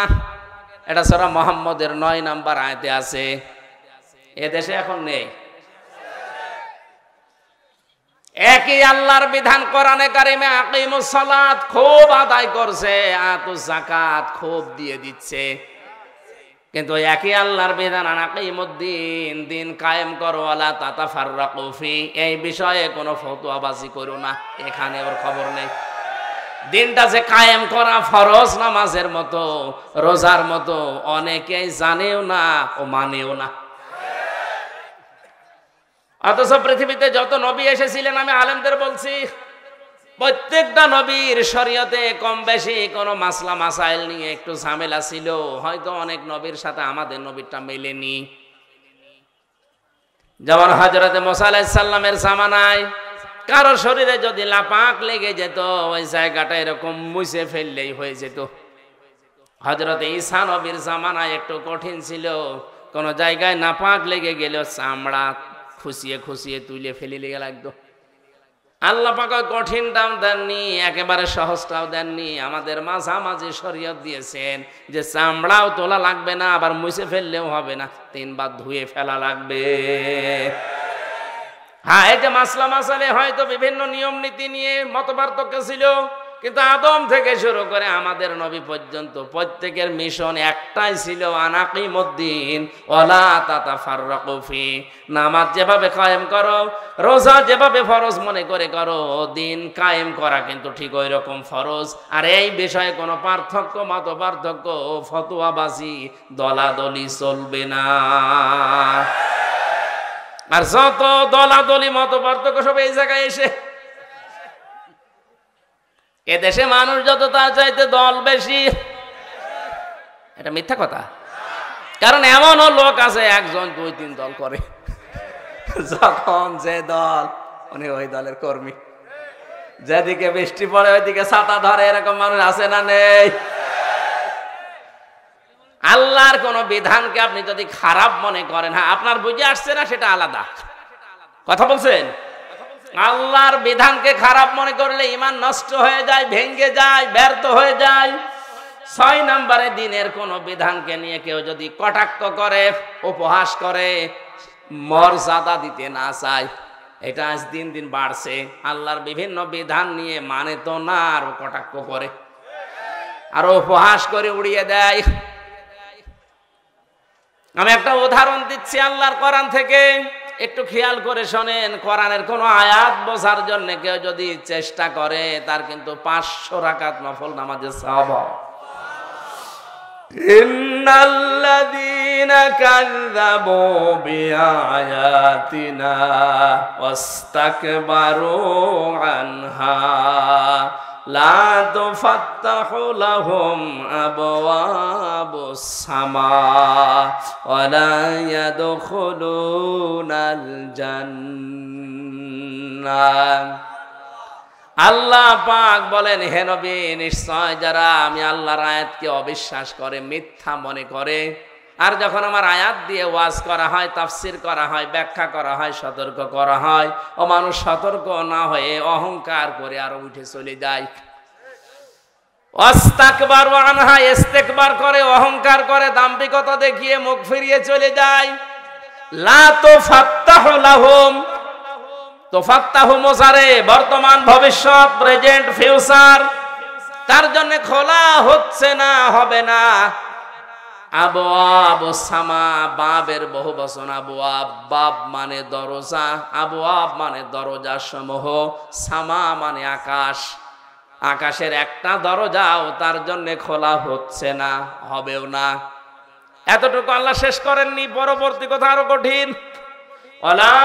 এটা সূরা মুহাম্মদের 9 নম্বর আয়াতে আছে। এদেশে এখন নেই। একই আল্লাহর বিধান কোরআনে কারিমে আকিমুস সালাত খুব আদায় করছে, আতুজ যাকাত খুব দিয়ে দিচ্ছে, কিন্তু একই আল্লাহর বিধান আনাকিমুদ্দিন, দিন কায়েম করো, ওয়ালা তাতাফাররাকু ফি, এই বিষয়ে কোনো ফতোয়াবাজি করো না, এখানে ওর খবর নেই। দিনটা যে কায়েম করা ফরজ নামাজের মতো, রোজার মতো, অনেকেই জানেও না ও মানেও না। অথচ পৃথিবীতে যত নবী এসেছিলেন, আমি আলেমদের বলছি, প্রত্যেকটা নবীর শরীয়তে কম বেশি কোনো মাসলা মাসাইল নিয়ে একটু ঝামেলা ছিল। হয়তো অনেক নবীর সাথে আমাদের নবীরটা মেলেনি। যেমন হযরতে মুসা আলাইহিস সালামের জামানায় কারো শরীরে যদি লাপাক লেগে যেত, ওই জায়গাটা এরকম মুছে ফেললেই হয়ে যেত। হযরতে ঈসা নবীর জামানায় একটু কঠিন ছিল, কোন জায়গায় নাপাক লেগে গেল চামড়া খুশিয়ে খুশিয়ে তুলে ফেলে লেগে লাগতো। আল্লাহ পাক কঠিনটাও দেননি, একেবারে সহজটাও দেননি, আমাদের মাঝামাঝি শরীয়ত দিয়েছেন যে চামড়াও তোলা লাগবে না, আবার মুছে ফেললেও হবে না, 3 বার ধুয়ে ফেলা লাগবে। হ্যাঁ, এই যে মাসলা মাসালে হয়তো বিভিন্ন নিয়ম নীতি নিয়ে মতপার্থক্য ছিল, কিন্তু আদম থেকে শুরু করে আমাদের নবী পর্যন্ত প্রত্যেকের মিশন একটাই ছিল, আনাকিমুদ্দিন ওয়ালা তাতাফাররাকু ফি, নামাজ যেভাবে কায়েম করো, রোজা যেভাবে ফরজ মনে করে করো, দিন কায়েম করা কিন্তু ঠিক ওই রকম ফরজ। আর এই বিষয়ে কোনো পার্থক্য, মত পার্থক্য, ফতোয়াবাজি, দলাদলি চলবে না। আর যত দলাদলি মত পার্থক্য সব এই জায়গায় এসে, এদেশে মানুষ যত তার চাইতে দল বেশি, এটা মিথ্যা কথা। কারণ এমনও লোক আছে 1 জন 2 3 দল করে, যখন যে দল উনি ওই দলের কর্মী, যেদিকে বৃষ্টি পড়ে ওইদিকে ছাতা ধরে, এরকম মানুষ আছে না নেই? আল্লাহর কোন বিধানকে আপনি যদি খারাপ মনে করেন, হ্যাঁ আপনার বুঝে আসছে না সেটা আলাদা কথা বলছেন। আল্লাহর বিধানকে খারাপ মনে করলে ঈমান নষ্ট হয়ে যায়, ভেঙে যায়, ব্যর্থ হয়ে যায়। 6 নম্বরে দিনের কোন বিধানকে নিয়ে কেউ যদি কটাক্ষ করে, উপহাস করে, মর্যাদা দিতে না চায়, এটা আজ দিন দিন বাড়ছে। আল্লাহর বিভিন্ন বিধান নিয়ে মানে তো না, আর কটাক্ষ করে, আর উপহাস করে উড়িয়ে দেয়। আমি একটা উদাহরণ দিচ্ছি আল্লাহর কোরআন থেকে, একটু খেয়াল করে শোনেন। কোরআনের কোন আয়াত বোঝার জন্য কেউ যদি চেষ্টা করে, তার কিন্তু 500 রাকাত নফল নামাজের সওয়াব হবে। ইন্নাল্লাযীনা কাযযাবু বিআয়াতিনা ওয়াস্তাকবারু আনহা লা তুফাত্তাহু লাহুম আবওয়াবুস সামা ওয়া লা ইয়াদখুলুনাল জান্নাহ। আল্লাহ পাক বলেন, হে নবী, নিশ্চয় যারা আমি আল্লাহর আয়াতকে অবিশ্বাস করে, মিথ্যা মনে করে, আর যখন আমার আয়াত দিয়ে ওয়াজ করা হয়, তাফসির করা হয়, ব্যাখ্যা করা হয়, সতর্ক করা হয়, ও মানুষ সতর্ক না হয়ে অহংকার করে আরো উঠে চলে যায়। ওয়াস্তাকবারু আনহা, ইস্তেকবার করে, অহংকার করে, দাম্ভিকতা দেখিয়ে মুখ ফিরিয়ে চলে যায়। লা তুফাত্তাহু লাহুম, তুফাত্তাহু মুজারে, বর্তমান ভবিষ্যৎ, প্রেজেন্ট ফিউচার, তার জন্য খোলা হচ্ছে না, হবে না। আবওয়াবুস সামা, বাবের বহু বচন আবওয়াব, বাব মানে দরজা, আবওয়াব মানে দরজা সমূহ, সামা মানে আকাশ, আকাশের একটা দরজাও তার জন্য খোলা হচ্ছে না, হবেও না। এতটুকু আল্লাহ শেষ করেননি, পরবর্তী কথা আরো কঠিন। ওয়ালা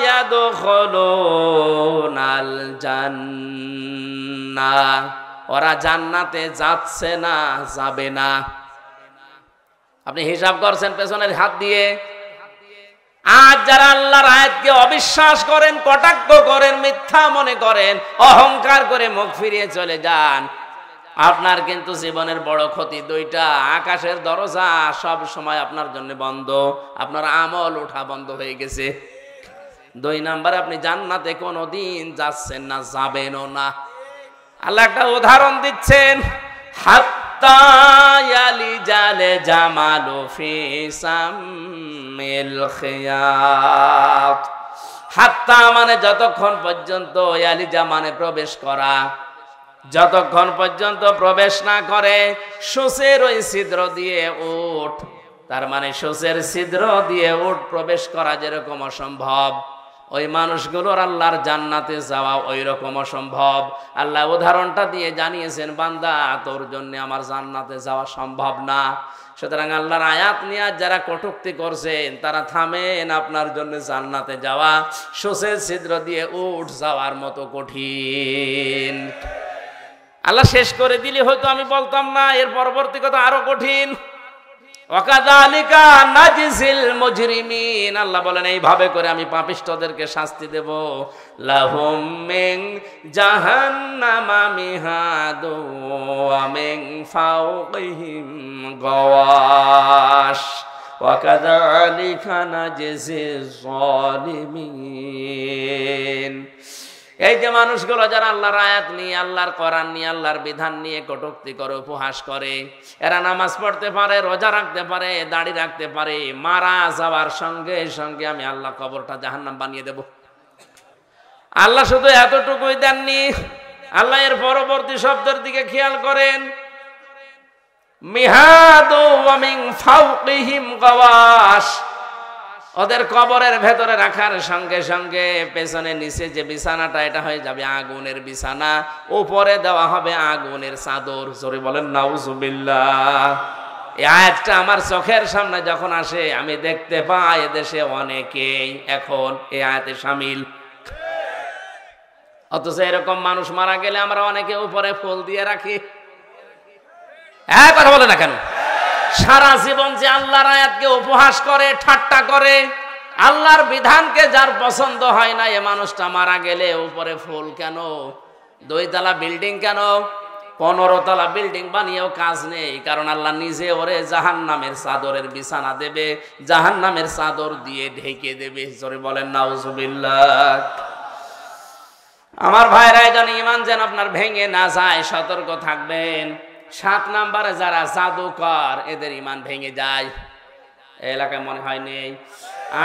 ইয়াদখুলুনাল জান্নাহ, ওরা জান্নাতে যাচ্ছে না, যাবে না। আপনি হিসাব করছেন পেছনের হাত দিয়ে। আজ যারা আল্লাহর আয়াতকে অবিশ্বাস করেন, কটাক্ষ করেন, মিথ্যা মনে করেন, অহংকার করে মুখ ফিরিয়ে চলে যান, আপনার কিন্তু জীবনের বড় ক্ষতি দুইটা। আকাশের দরজা সব সময় আপনার জন্য বন্ধ, আপনার আমল ওঠা বন্ধ হয়ে গেছে। 2 নাম্বার, আপনি জান্নাতে কোনোদিন যাচ্ছেন না, যাবেনও না। আল্লাহ একটা উদাহরণ দিচ্ছেন, হাত্তা ইয়ালিজাল জামালু ফি সামিল খিয়াত। হাত্তা মানে যতক্ষণ পর্যন্ত, ইয়ালিজা মানে প্রবেশ করা, যতক্ষণ পর্যন্ত প্রবেশ না করে সূচের ওই ছিদ্র দিয়ে উট, তার মানে সূচের ছিদ্র দিয়ে উট প্রবেশ করা যেরকম অসম্ভব, ওই মানুষগুলোর আল্লাহর জান্নাতে যাওয়া ওই রকম অসম্ভব। আল্লাহ উদাহরণটা দিয়ে জানিয়েছেন, বান্দা তোর জন্য আমার জান্নাতে যাওয়া সম্ভব না। সুতরাং আল্লাহর আয়াত নিয়ে যারা কটূক্তি করছেন তারা থামেন, আপনার জন্য জান্নাতে যাওয়া সূচের ছিদ্র দিয়ে উট যাওয়ার মতো কঠিন। আল্লাহ শেষ করে দিলে হয়তো আমি বলতাম না, এর পরবর্তী কথা আরো কঠিন। ওয়াকাযালিকা নাজিসিল মুজরিমিন, আল্লাহ বলেন এইভাবে করে আমি পাপিষ্ঠদেরকে শাস্তি দেব। লাহুম মিন জাহান্নামা মিহাদু ওয়া মিন ফাওকিহিম গাওয়াশ ওয়াকাযালিকা নাজিসিজ যালিমিন। এই যে মানুষগুলো যারা আল্লাহর আয়াত নিয়ে, আল্লাহর কোরআন নিয়ে, আল্লাহর বিধান নিয়ে কটূক্তি করে, উপহাস করে, এরা নামাজ পড়তে পারে, রোজা রাখতে পারে, দাড়ি রাখতে পারে, মারা যাওয়ার সঙ্গে সঙ্গে আমি আল্লাহ কবরটা জাহান্নাম বানিয়ে দেব। আল্লাহ শুধু এতটুকুই দেননি, আল্লাহ এর পরবর্তী শব্দের দিকে খেয়াল করেন, মিহাদু ওয়া মিন ফাওকিহিম গাওয়াশ। ওদের কবরের ভেতরে রাখার সঙ্গে সঙ্গে পেছনে নিচে যে বিছানাটা, এটা হয়ে যাবে আগুনের বিছানা, উপরে দেওয়া হবে আগুনের চাদর। জোরে বলেন নাউজুবিল্লাহ। এই আয়াতটা আমার চোখের সামনে যখন আসে আমি দেখতে পাই এদেশে অনেকেই এখন এই আয়াতে শামিল। অথচ এরকম মানুষ মারা গেলে আমরা অনেকে উপরে ফুল দিয়ে রাখি। হ্যাঁ, কথা বলে না কেন? সারা জীবন যে আল্লাহর আয়াতকে উপহাস করে, ঠাট্টা করে, আল্লাহর বিধানকে যার পছন্দ হয় না, এ মানুষটা মারা গেলে উপরে ফুল কেন? 2 তলা বিল্ডিং কেন? 15 তলা বিল্ডিং বানিয়েও কাজ নেই, কারণ আল্লাহ নিজে ওরে জাহান্নামের চাদরের বিছানা দেবে, জাহান্নামের চাদর দিয়ে ঢেকে দেবে। জোরে বলেন নাউজুবিল্লাহ। আমার ভাইরা, যেন ঈমান যেন আপনার ভেঙে না যায়, সতর্ক থাকবেন। 7 নম্বরে যারা জাদুকর, এদের ঈমান ভেঙে যায়, এলাকায় মনে হয় নেই।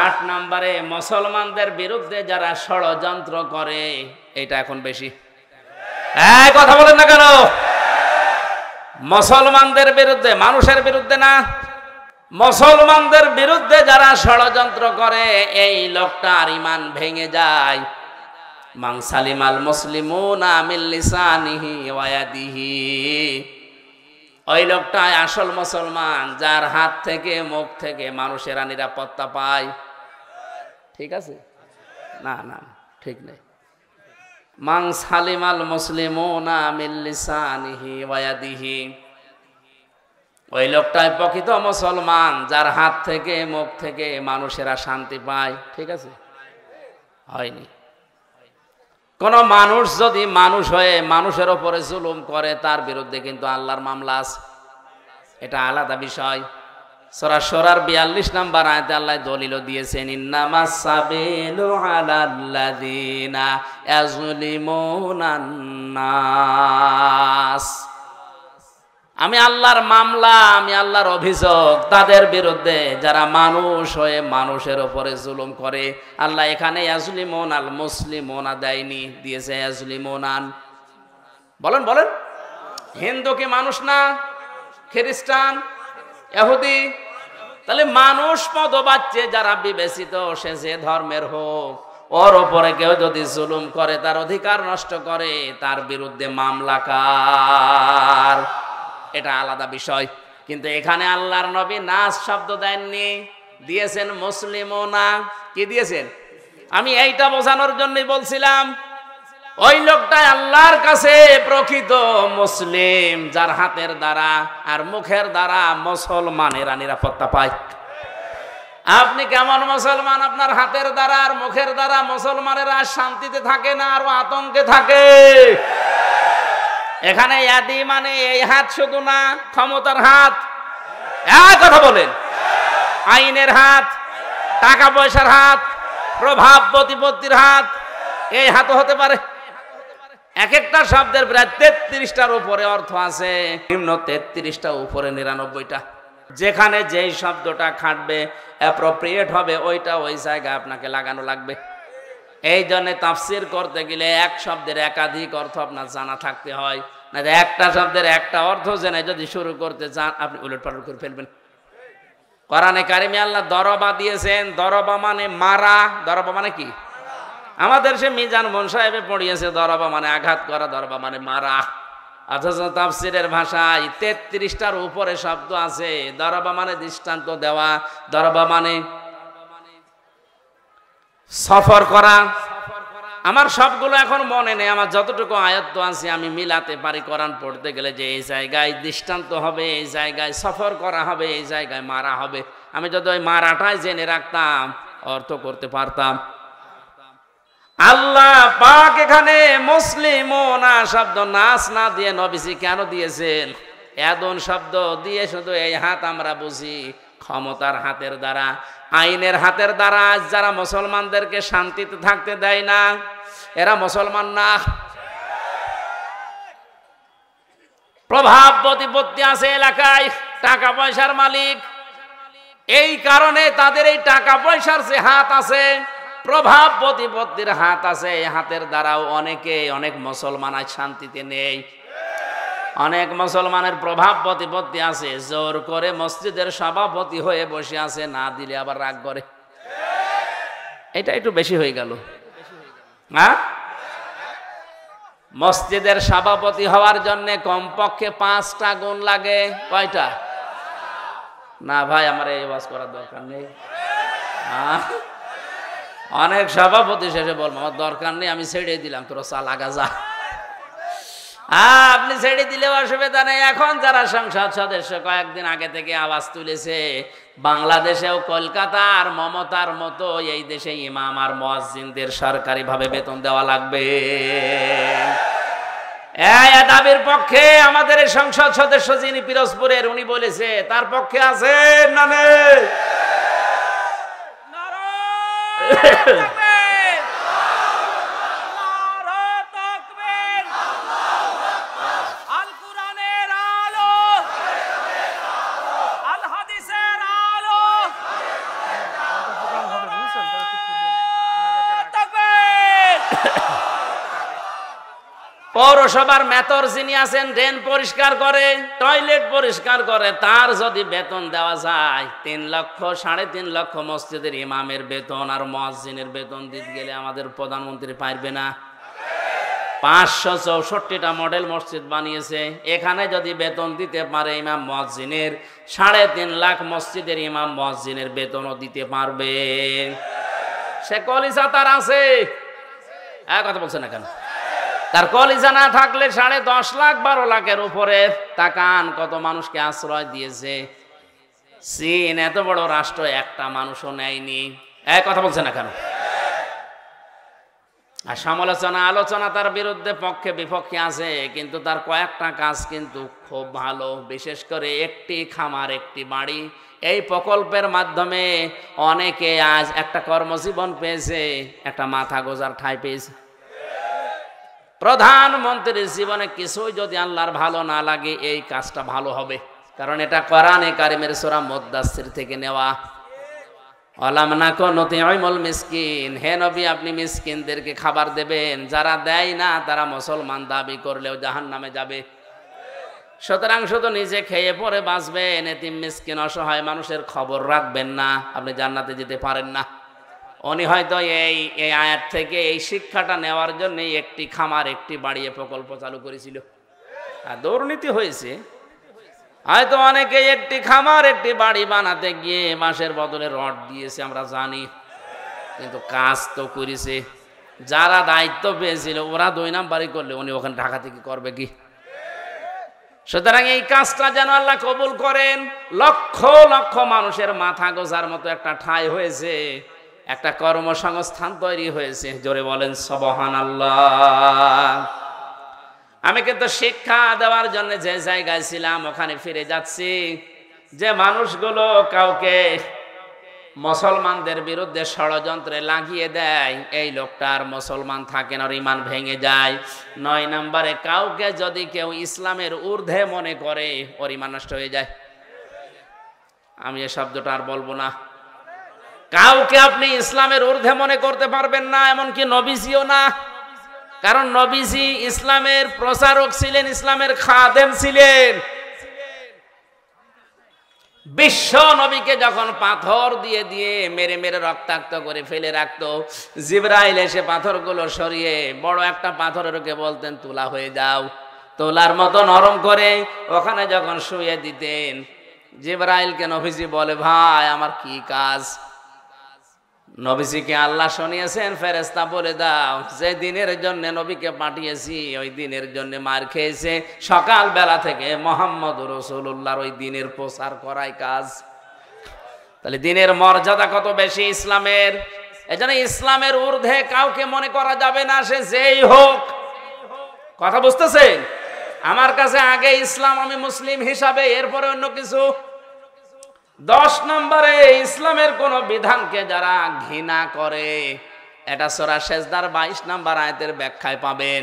8 নম্বরে মুসলমানদের বিরুদ্ধে যারা ষড়যন্ত্র করে, এটা এখন বেশি। কথা বলেন না কেন? মুসলমানদের বিরুদ্ধে, মানুষের বিরুদ্ধে না, মুসলমানদের বিরুদ্ধে যারা ষড়যন্ত্র করে, এই লোকটার ঈমান ভেঙে যায়। মান সালিমাল মুসলিমুনা মিন লিসানিহি ওয়া ইয়াদিহি, ওই লোকটাই আসল মুসলমান, যার হাত থেকে মুখ থেকে মানুষেরা নিরাপত্তা পায়। ঠিক আছে? না না, ঠিক নেই। মান সালিমাল মুসলিমুনা মিন লিসানিহি ওয়া ইয়াদিহি, ওই লোকটাই প্রকৃত মুসলমান, যার হাত থেকে মুখ থেকে মানুষেরা শান্তি পায়। ঠিক আছে? হয়নি। কোন মানুষ যদি মানুষ হয়ে মানুষের উপরে জুলুম করে, তার বিরুদ্ধে কিন্তু আল্লাহর মামলা আছে, এটা আলাদা বিষয়। সূরা শুরার 42 নম্বর আয়াতে আল্লাহ দলিল দিয়েছেন, ইন্নামাস সাবিলু আলাল্লাযিনা ইয়াজলিমুনান নাস। আমি আল্লাহর মামলা, আমি আল্লাহর অভিযোগ তাদের বিরুদ্ধে যারা মানুষ হয়ে মানুষের উপরে জুলুম করে। আল্লাহ এখানে ইয়াজলিমুন আল মুসলিমুনা দেয়নি, দিয়েছে ইয়াজলিমুনান। বলেন বলেন, হিন্দু কি মানুষ না? খ্রিস্টান, ইহুদি? তাহলে মানুষ পদবাচ্চে যারা বিবেচিত, সে যে ধর্মের হোক, ওর উপরে কেউ যদি জুলুম করে, তার অধিকার নষ্ট করে, তার বিরুদ্ধে মামলা কার? এটা আলাদা বিষয়। কিন্তু এখানে আল্লাহর নবী নাস শব্দ দেননি, দিয়েছেন মুসলিমুনা। কি দিয়েছেন? আমি এইটা বোঝানোর জন্যই বলছিলাম, ওই লোকটাই আল্লাহর কাছে প্রকৃত মুসলিম, যার হাতের দ্বারা আর মুখের দ্বারা মুসলমানেরা নিরাপত্তা পায়। আপনি কেমন মুসলমান? আপনার হাতের দ্বারা আর মুখের দ্বারা মুসলমানেরা শান্তিতে থাকে না, আরো আতঙ্কে থাকে। এখানে ইয়াদি মানে এই হাত শুধু না, ক্ষমতার হাত, এক কথা বলেন, আইনের হাত, টাকা পয়সার হাত, প্রভাব প্রতিপত্তির হাত, এই হাতও হতে পারে। এক একটা শব্দের প্রায় 33টার উপরে অর্থ আছে, নিম্ন 33টা, উপরে 99টা। যেখানে যেই শব্দটা খাটবে, অ্যাপ্রোপ্রিয়েট হবে, ওইটা ওই জায়গায় আপনাকে লাগানো লাগবে। এই জন্য তাফসির করতে গেলে এক শব্দের একাধিক অর্থ আপনার জানা থাকতে হয়, না একটা শব্দের একটা অর্থ জেনে যদি শুরু করতে চান আপনি উলটপালট করে ফেলবেন। কোরআনে কারিমে আল্লাহ দরবা দিয়েছেন, দরবা মানে মারা। দরবা মানে কি? আমাদের সে মিজান মন সাহেবে পড়িয়েছে দরবা মানে আঘাত করা, দরবা মানে মারা। অথচ তাফসিরের ভাষায় 33টার উপরে শব্দ আছে। দরবা মানে দৃষ্টান্ত দেওয়া, দরবা মানে সফর করা। আমার সবগুলো এখন মনে নেই, আমার যতটুকু আয়ত্ত আছে আমি মিলাতে পারি কোরআন পড়তে গেলে, যে এই জায়গায় দৃষ্টান্ত হবে, এই জায়গায় সফর করা হবে, এই জায়গায় মারা হবে। আমি যদি ওই মারাটাই জেনে রাখতাম অর্থ করতে পারতাম। আল্লাহ পাক এখানে মুসলিমুনা শব্দ নাস না দিয়ে নবীজি কেন দিয়েছেন? এদন শব্দ দিয়ে শুধু এই হাত আমরা বুঝি ক্ষমতার হাতের দ্বারা, আইনের হাতের দ্বারা। যারা মুসলমানদেরকে শান্তিতে থাকতে দেয় না, এরা মুসলমান না। প্রভাব প্রতিপত্তি আছে এলাকায়, টাকা পয়সার মালিক, এই কারণে তাদের এই টাকা পয়সার যে হাত আছে, প্রভাব প্রতিপত্তির হাত আছে, এই হাতের দ্বারাও অনেক মুসলমান আজ শান্তিতে নেই। অনেক মুসলমানের প্রভাব প্রতিপত্তি আছে, জোর করে মসজিদের সভাপতি হয়ে বসে আছে, না দিলে আবার রাগ করে। এটা একটু বেশি হয়ে গেল। হ্যাঁ, মসজিদের সভাপতি হওয়ার জন্য কমপক্ষে 5টা গুণ লাগে। কয়টা? না ভাই, আমার এই ওয়াজ করার দরকার নেই। অনেক সভাপতি শেষে বলবো আমার দরকার নেই, আমি ছেড়ে দিলাম, তোরা চাল আগা যা। আপনি ছেড়ে দিলে অসুবিধা নেই। এখন যারা সংসদ সদস্য কয়েকদিন আগে থেকে আওয়াজ তুলেছে, বাংলাদেশেও কলকাতা আর মমতার মতো এই দেশে ইমাম আর মুয়াজ্জিনদের সরকারি ভাবে বেতন দেওয়া লাগবে। এই দাবির পক্ষে আমাদের এই সংসদ সদস্য যিনি পিরোজপুরের, উনি বলেছে, তার পক্ষে আছেন না নেই? পৌরসভার মেয়র যিনি আছেন, ড্রেন পরিষ্কার করে, টয়লেট পরিষ্কার করে, তার যদি বেতন দেওয়া যায় 3 লক্ষ 3.5 লক্ষ, মসজিদের ইমামের বেতন আর মুয়াজ্জিনের বেতন দিতে গেলে আমাদের প্রধানমন্ত্রী পারবে না। 564টা মডেল মসজিদ বানিয়েছে, এখানে যদি বেতন দিতে পারে ইমাম মুয়াজ্জিনের, 3.5 লাখ মসজিদের ইমাম মুয়াজ্জিনের বেতনও দিতে পারবে। সে কলিজা তার আছে, কথা বলছে না কেন? তার কলিজা না থাকলে 10.5 লাখ 12 লাখের উপরে। তাকান কত মানুষকে আশ্রয় দিয়েছে। চীন এত বড় রাষ্ট্র, একটা মানুষও নেয়নি। কথা বলছে না কেন? আর সমালোচনা আলোচনা তার বিরুদ্ধে পক্ষে বিপক্ষে আছে, কিন্তু তার কয়েকটা কাজ কিন্তু খুব ভালো। বিশেষ করে একটি খামার একটি বাড়ি, এই প্রকল্পের মাধ্যমে অনেকে আজ একটা কর্মজীবন পেয়েছে, একটা মাথা গোজার ঠাঁই পেয়েছে। প্রধানমন্ত্রীর জীবনে কিছুই যদি আল্লাহর ভালো না লাগে, এই কাজটা ভালো হবে, কারণ এটা কোরআনে কারিমের সূরা মুদ্দাসসির থেকে নেওয়া। আলাম নাকুন নুতিউমুল মিসকিন, হে নবী আপনি মিসকিনদেরকে খাবার দেবেন, যারা দেয় না তারা মুসলমান দাবি করলেও জাহান্নামে যাবে। সুতরাং শুধু নিজে খেয়ে পরে বাঁচবেন, এতিম মিসকিন অসহায় মানুষের খবর রাখবেন না, আপনি জান্নাতে যেতে পারেন না। উনি হয়তো এই আয়াত থেকে এই শিক্ষাটা নেওয়ার জন্য একটি খামার একটি বাড়ি প্রকল্প চালু করেছিল। আর দুর্নীতি হয়েছে, হয়তো অনেকে একটি খামার একটি বাড়ি বানাতে গিয়ে মাসের বদলে রড দিয়েছে, আমরা জানি, কিন্তু কাজ তো করেছে। যারা দায়িত্ব পেয়েছিল ওরা 2 নাম্বারই করলে উনি ওখানে ঢাকা থেকে করবে কি? সুতরাং এই কাজটা যেন আল্লাহ কবুল করেন। লক্ষ লক্ষ মানুষের মাথা গোজার মতো একটা ঠাঁই হয়েছে, একটা কর্মসংস্থান তৈরি হয়েছে। জোরে বলেন সুবহানাল্লাহ। আমি কিন্তু শিক্ষা দেওয়ার জন্য যে জায়গায় ছিলাম ওখানে ফিরে যাচ্ছি। যে মানুষগুলো কাউকে মুসলমানদের বিরুদ্ধে ষড়যন্ত্রে লাগিয়ে দেয়, এই লোকটার মুসলমান থাকে না, ইমান ভেঙে যায়। 9 নম্বরে কাউকে যদি কেউ ইসলামের ঊর্ধ্বে মনে করে, ওর ইমান নষ্ট হয়ে যায়। আমি এই শব্দটা আর বলবো না। কাউকে আপনি ইসলামের ঊর্ধ্বে মনে করতে পারবেন না, এমনকি নবীজিও না। কারণ নবীজি ইসলামের প্রচারক ছিলেন, ইসলামের খাদেম ছিলেন। বিশ্ব নবীকে যখন পাথর দিয়ে দিয়ে মেরে মেরে রক্তাক্ত করে ফেলে রাখতো, জিবরাইল এসে পাথরগুলো সরিয়ে বড় একটা পাথরেরকে বলতেন তুলা হয়ে যাও, তোলার মতো নরম করে ওখানে যখন শুয়ে দিতেন, জিবরাইলকে নবীজি বলে ভাই আমার কি কাজ? নবীজিকে আল্লাহ শুনিয়েছেন, ফেরেশতা বলে দাও যে দিনের জন্য নবীকে পাঠিয়েছি ওই দিনের জন্য মার খেয়েছে। সকাল বেলা থেকে মোহাম্মদ রাসূলুল্লাহর ওই দিনের প্রচার করাই কাজ। তাহলে দিনের মর্যাদা কত বেশি ইসলামের। এজন্য ইসলামের ঊর্ধ্বে কাউকে মনে করা যাবে না, সে যেই হোক। কথা বুঝতেছেন? আমার কাছে আগে ইসলাম, আমি মুসলিম হিসাবে, এরপরে অন্য কিছু। 10 নম্বরে ইসলামের কোন বিধানকে যারা ঘৃণা করে, এটা সূরা সেজদার 22 নম্বর আয়াতের ব্যাখ্যায় পাবেন।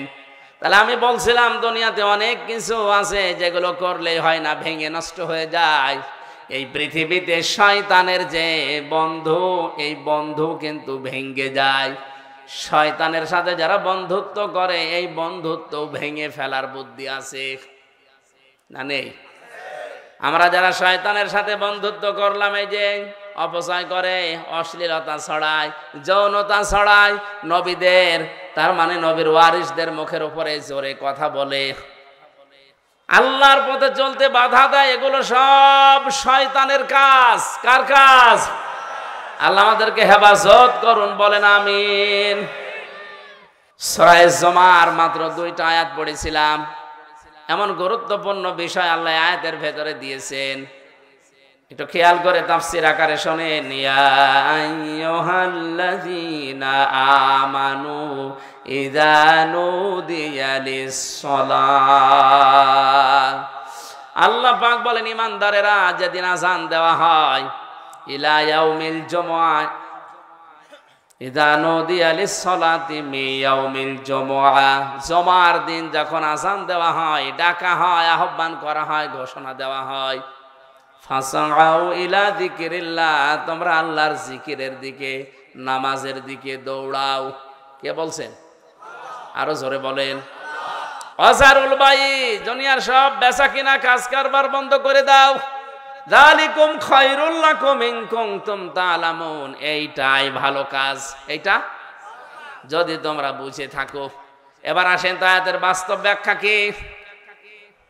তাহলে আমি বলছিলাম দুনিয়াতে অনেক কিছু আছে যেগুলো করলে হয় না, ভেঙে নষ্ট হয়ে যায়। এই পৃথিবীতে শয়তানের যে বন্ধু, এই বন্ধু কিন্তু ভেঙে যায়। শয়তানের সাথে যারা বন্ধুত্ব করে, এই বন্ধুত্ব ভেঙে ফেলার বুদ্ধি আছে না নেই? আমরা যারা শয়তানের সাথে বন্ধুত্ব করলাম, এই যে অপচয় করে, অশ্লীলতা ছড়ায়, যৌনতা ছড়ায়, নবীদের তার মানে নবীর ওয়ারিসদের মুখের উপরে জোরে কথা বলে, আল্লাহর পথে চলতে বাধা দেয়, এগুলো সব শয়তানের কাজ। কার কাজ? আল্লাহ আমাদেরকে হেফাজত করুন, বলেন আমিন। সূরা জুমার মাত্র 2টা আয়াত পড়েছিলাম। এমন গুরুত্বপূর্ণ বিষয় আল্লাহ আয়াতের ভেতরে দিয়েছেন, একটু খেয়াল করে তাফসীর আকারে শোনেন। ইয়া আইয়ুহাল্লাযীনা আমানু ইযা নুদিয়া লিস-সালাহ। আল্লাহ পাক বলেন ঈমানদারেরা যেদিন আযান দেওয়া হয়, ইলা ইয়াউমিল জুমআহ ইযা নুদিয়া লিস-সালাতি মিন ইয়াউমিল জুমআহ। জুমার দিন যখন আযান দেওয়া হয়, ডাকা হয়, আহ্বান করা হয়, ঘোষণা দেওয়া হয়, ফাসআউ ইলা যিকিরিল্লাহ, তোমরা আল্লাহর জিকিরের দিকে, নামাজের দিকে দৌড়াও। কে বলছেন? আরো জোরে বলেন। অজারুল বাই, দুনিয়ার সব বেচা কিনা কাজ কারবার বন্ধ করে দাও। যালিকুম খায়রুল লাকুম ইন কুনতুম তা'লামুন, এইটাই ভালো কাজ, এইটা যদি তোমরা বুঝে থাকো। এবার আসেন তো আয়াতের বাস্তব ব্যাখ্যা কি।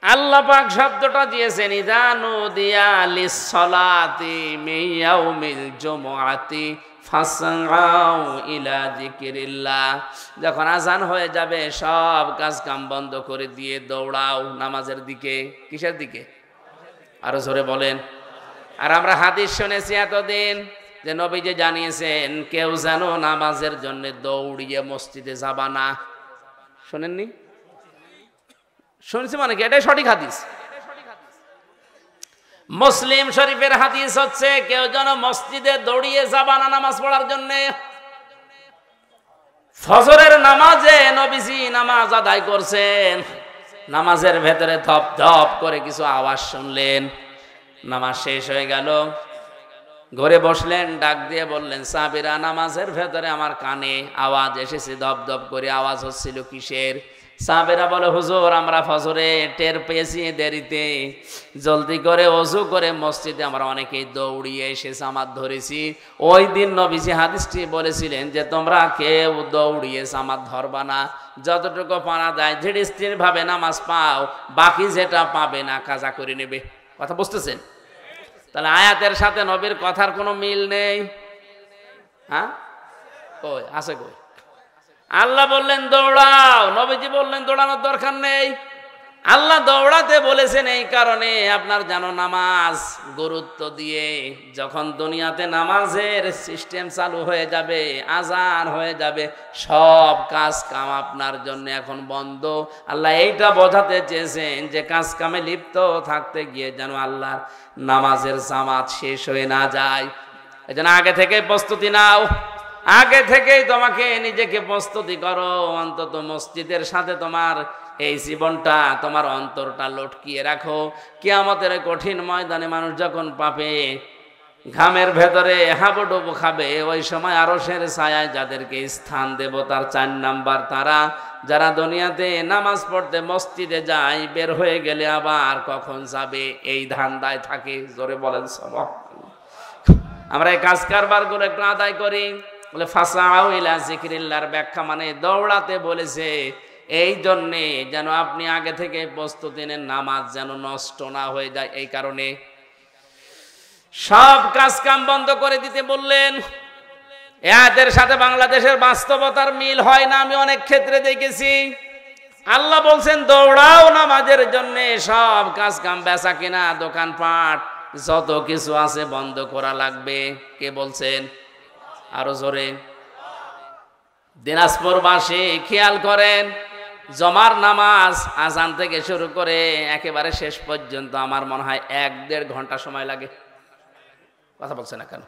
আল্লাহ পাক শব্দটা দিয়েছেন ইযা নুদিয়া লিস-সালাতি মিন ইয়াউমিল জুমআতি ফাসআউ ইলা যিকিরিল্লাহ। যখন আযান হয়ে যাবে সব কাজ কাম বন্ধ করে দিয়ে দৌড়াও নামাজের দিকে। কিসের দিকে? আরো জোরে বলেন। আর আমরা হাদিস শুনেছি এতদিন যে নবীজি জানিয়েছেন কেউ যেন নামাজের জন্য দৌড়িয়ে মসজিদে যাবা না। শোনেননি? শুনছি মানে কি? এটাই সঠিক হাদিস। মুসলিম শরীফের হাদিস হচ্ছে কেউ যেন মসজিদে দৌড়িয়ে যাবা না নামাজ পড়ার জন্য। ফজরের নামাজে নবীজি নামাজ আদায় করছেন, নামাজের ভেতরে ধপ ধপ করে কিছু আওয়াজ শুনলেন। নামাজ শেষ হয়ে গেল, ঘরে বসলেন, ডাক দিয়ে বললেন সাহাবীরা নামাজের ভেতরে আমার কানে আওয়াজ এসেছে, ধপ ধপ করে আওয়াজ হচ্ছিল, কিসের? সাহাবীরা বলে হুজুর আমরা ফজরে টের পেয়েছি দেরিতে, জলদি করে ওযু করে মসজিদে আমরা অনেকেই দৌড়িয়ে এসে জামাত ধরেছি। ওই দিন নবীজি হাদিসটি বলেছিলেন যে তোমরা কেউ দৌড়িয়ে জামাত ধরবা না, যতটুকু পারা যায় ধীরে স্থির ভাবে নামাজ পাও, বাকি যেটা পাবে না কাজা করে নেবে। কথা বুঝতেছেন? তাহলে আয়াতের সাথে নবীর কথার কোনো মিল নেই। হ্যাঁ কই আছে? কই আল্লাহ বললেন দৌড়াও, নবীজি বললেন দৌড়ানোর দরকার নেই। আল্লাহ দৌড়াতে বলেছেন এই কারণে আপনার যেন নামাজ গুরুত্ব দিয়ে, যখন দুনিয়াতে নামাজের সিস্টেম চালু হয়ে যাবে, আজান হয়ে যাবে, সব কাজ কাম আপনার জন্য এখন বন্ধ। আল্লাহ এইটা বোঝাতে চেয়েছেন যে কাজ কামে লিপ্ত থাকতে গিয়ে যেন আল্লাহর নামাজের জামাত শেষ হয়ে না যায়। এই জন্য আগে থেকে প্রস্তুতি নাও, আগে থেকেই তোমাকে নিজেকে প্রস্তুতি করো। অন্তত মসজিদের সাথে তোমার এই জীবনটা, তোমার অন্তরটা লটকিয়ে রাখো। কিয়ামতের কঠিন ময়দানে মানুষ যখন পাবে, ঘামের ভেতরে হাবুডুবু খাবে, ওই সময় আরশের ছায়ায় যাদেরকে স্থান দেব তার 4 নাম্বার তারা যারা দুনিয়াতে নামাজ পড়তে মসজিদে যায়, বের হয়ে গেলে আবার কখন যাবে এই ধান্দায় থাকে। জোরে বলেন সুবহানাল্লাহ। আমরা এই কাজ কারবারগুলো একটু আদায় করি। বলে ফাসাউ ইলা যিকরিল্লাহর ব্যাখ্যা মানে দৌড়াতে বলেছে এই জন্যে যেন আপনি আগে থেকে প্রস্তুতি নেন, নামাজ যেন নষ্ট না হয়ে যায়। এই কারণে সব কাজ কাম বন্ধ করে দিতে বললেন। এদের সাথে বাংলাদেশের বাস্তবতার মিল হয় না, আমি অনেক ক্ষেত্রে দেখেছি। আল্লাহ বলছেন দৌড়াও নামাজের জন্য, সব কাজ কাম বেচা কিনা দোকানপাট যত কিছু আছে বন্ধ করা লাগবে। কে বলছেন? আরো জোরে। দিনাজপুরবাসী খেয়াল করেন, জমার নামাজ আজান থেকে শুরু করে একেবারে শেষ পর্যন্ত আমার মনে হয় 1-1.5 ঘন্টা সময় লাগে। কথা বলছে না কেন?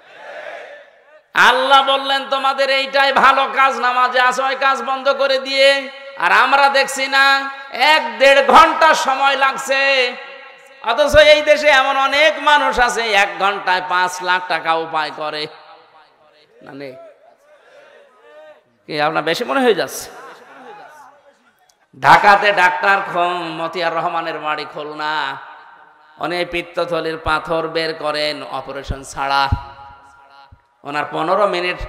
আল্লাহ বললেন তোমাদের এইটাই ভালো কাজ, নামাজে আসো, ওই কাজ বন্ধ করে দিয়ে। আর আমরা দেখছি না 1-1.5 ঘন্টা সময় লাগছে। অথচ এই দেশে এমন অনেক মানুষ আছে 1 ঘন্টায় 5 লাখ টাকা উপায় করে। না নেই কি? আপনার বেশি মনে হয়ে যাচ্ছে। ঢাকাতে ডাক্তার মতিয়ার রহমানের বাড়ি খুলনা, অনেক পিত্তথলির পাথর বের করেন অপারেশন ছাড়া। ওনার 15 মিনিট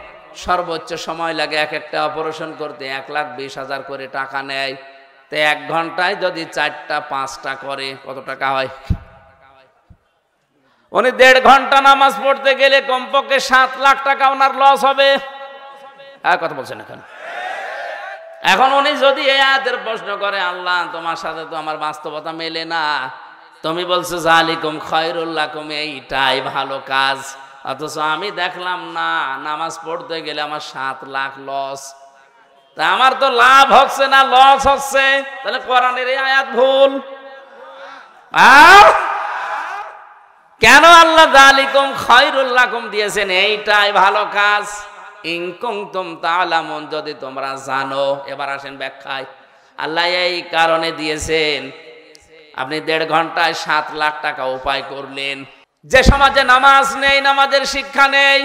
সর্বোচ্চ সময় লাগে এক একটা অপারেশন করতে, 1,20,000 করে টাকা নেয়। তো 1 ঘন্টায় যদি 4টা 5টা করে কত টাকা হয়? উনি 1.5 ঘন্টা নামাজ পড়তে গেলে কমপক্ষে 7 লাখ টাকা ওনার লস হবে। হ্যাঁ, কথা বলছেন এখন। এখন উনি যদি এই আয়াতের প্রশ্ন করে, আল্লাহ তোমার সাথে তো আমার বাস্তবতা মেলে না, তুমি বলছো যালিকুম খায়রুল লাকুম, এইটাই ভালো কাজ, অথচ আমি দেখলাম না নামাজ পড়তে গেলে আমার 7 লাখ লস। তা আমার তো লাভ হচ্ছে না, লস হচ্ছে। তাহলে কোরআনের এই আয়াত ভুল। কেন আল্লাহ যালিকুম খায়রুল লাকুম দিয়েছেন? এইটাই ভালো কাজ। ইন কুনতুম তা'লামুন, যদি তোমরা জানো। এবার আসেন ব্যাখ্যায়। আল্লাহ এই কারণে দিয়েছেন, আপনি 1.5 ঘন্টায় 7 লাখ টাকা উপায় করলেন। যে সমাজে নামাজ নেই, নামাজের শিক্ষা নেই,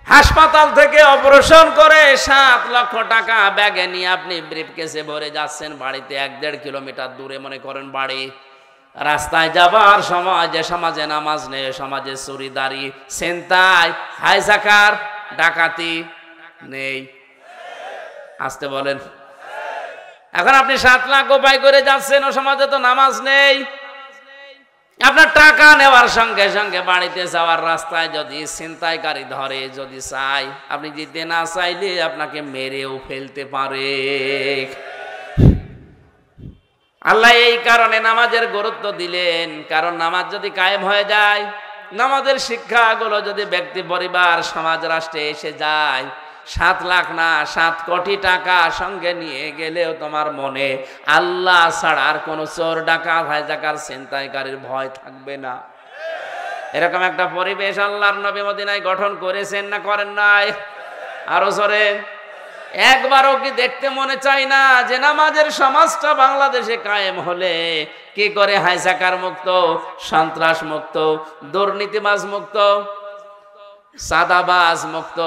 হাসপাতাল থেকে অপারেশন করে 7 লক্ষ টাকা ব্যাগে নিয়ে আপনি ব্রিফকেসে ভরে যাচ্ছেন বাড়িতে, 1-1.5 কিলোমিটার দূরে মনে করেন বাড়ি। রাস্তায় যাবার সময় যে সমাজে নামাজ নেই, সমাজে চুরিদারি, ছিনতাই, হাইজাকার, ডাকাতি নেই। আসতে বলেন। এখন আপনি 7 লাখ উপায় করে যাচ্ছেন, ও সমাজে তো নামাজ নেই। আপনার টাকা নেওয়ার সঙ্গে সঙ্গে বাড়িতে যাওয়ার রাস্তায় যদি ছিনতাইকারী ধরে, যদি চাই, আপনি দিতে না চাইলে আপনাকে মেরেও ফেলতে পারে। আল্লাহ এই কারণে নামাজের গুরুত্ব দিলেন। কারণ নামাজ যদি কায়েম হয়ে যায়, নামাজের শিক্ষাগুলো যদি ব্যক্তি, পরিবার, সমাজ, রাষ্ট্রে এসে যায়, 7 লাখ না 7 কোটি টাকা সঙ্গে নিয়ে গেলেও তোমার মনে আল্লাহ ছাড়া আর কোনো চোর, ডাকাত, হাইজাকার, ছিনতাইকারীর ভয় থাকবে না। এরকম একটা পরিবেশ আল্লাহর নবী মদিনায় গঠন করেছেন না করেন নাই? আরো জোরে। একবারও কি দেখতে মনে চায় না যে নামাজের সমাজটা বাংলাদেশে কায়েম হলে কি করে হাইজাকার মুক্ত, সন্ত্রাস মুক্ত, দুর্নীতিবাজ মুক্ত, সাদাবাজ মুক্ত,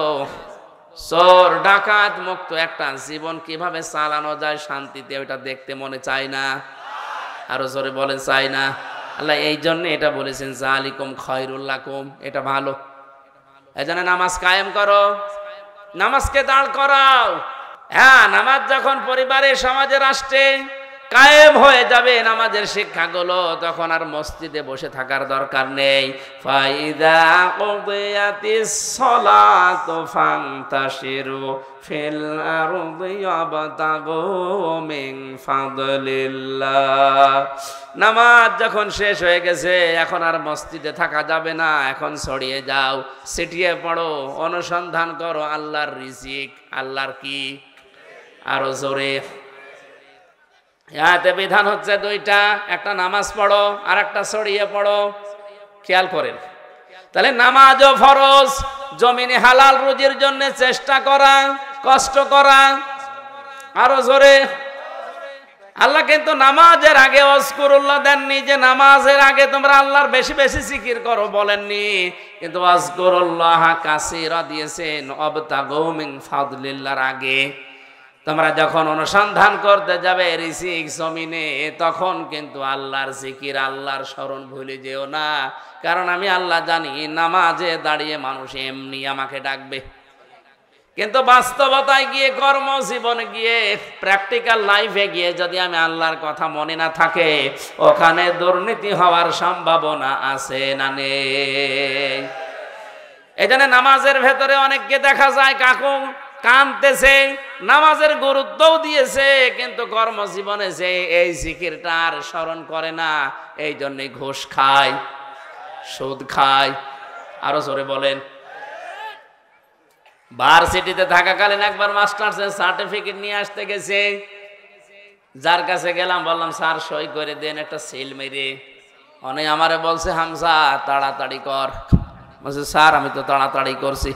চোর ডাকাত মুক্ত একটা জীবন কিভাবে চালানো যায় শান্তিতে, ওইটা দেখতে মনে চায় না? আরো জোরে বলেন, চাই না? আল্লাহ এই জন্য এটা বলেছেন যালিকুম খায়রুল লাকুম, এটা ভালো। এজন্য নামাজ কায়েম করো, নামাজকে দাঁড় করাও। হ্যাঁ, নামাজ যখন পরিবারে, সমাজে, রাষ্ট্রে কায়েম হয়ে যাবে নামাজের শিক্ষাগুলো, তখন আর মসজিদে বসে থাকার দরকার নেই। ফাইদা কুদিয়াতিস সালাতু ফান্তাশিরু ফিল আরদি ওয়াবতাগু মিন ফাদলিল্লাহ। নামাজ যখন শেষ হয়ে গেছে, এখন আর মসজিদে থাকা যাবে না, এখন ছড়িয়ে যাও, ছিটিয়ে পড়ো, অনুসন্ধান করো আল্লাহর রিজিক। আল্লাহর কি? আরো জোরে। এতে বিধান হচ্ছে দুইটা, একটা নামাজ পড়ো আর একটা ছড়িয়ে পড়ো। খেয়াল করেন, তাহলে নামাজও ফরজ, জমিনে হালাল রুজির জন্য চেষ্টা করা, কষ্ট করা। আরো জোরে। আল্লাহ কিন্তু নামাজের আগে ওয়াজকুরুল্লাহ দেননি যে নামাজের আগে তোমরা আল্লাহর বেশি বেশি জিকির করো, বলেননি। কিন্তু ওয়াজকুরুল্লাহ কাসীরা দিয়েছেন ওয়াবতাগু মিন ফাদলিল্লাহর আগে। তোমরা যখন অনুসন্ধান করতে যাবে রিজিক জমিনে, তখন কিন্তু আল্লাহর জিকির, আল্লাহর স্মরণ ভুলে যেও না। কারণ আমি আল্লাহ জানি নামাজে দাঁড়িয়ে মানুষ এমনি আমাকে ডাকবে, কিন্তু বাস্তবতায় গিয়ে, কর্মজীবনে গিয়ে, প্র্যাকটিক্যাল লাইফে গিয়ে যদি আমি আল্লাহর কথা মনে না থাকে, ওখানে দুর্নীতি হওয়ার সম্ভাবনা আছে না নেই? এজন্য নামাজের ভেতরে অনেককে দেখা যায় কাকু কাঁদতেছে, নামাজের গুরুত্বও দিয়েছে, কিন্তু কর্মজীবনে যে এই জিকিরটা আর স্মরণ করে না, এই জন্যই ঘুষ খায়, সুদ খায়। আরো জোরে বলেন। ভার্সিটিতে থাকাকালীন একবার মাস্টার্সের সার্টিফিকেট নিয়ে আসতে গেছে, যার কাছে গেলাম, বললাম স্যার সই করে দেন একটা সিল মেরে। অনেক আমারে বলছে হামজা তাড়াতাড়ি কর। বলছে স্যার আমি তো তাড়াতাড়ি করছি।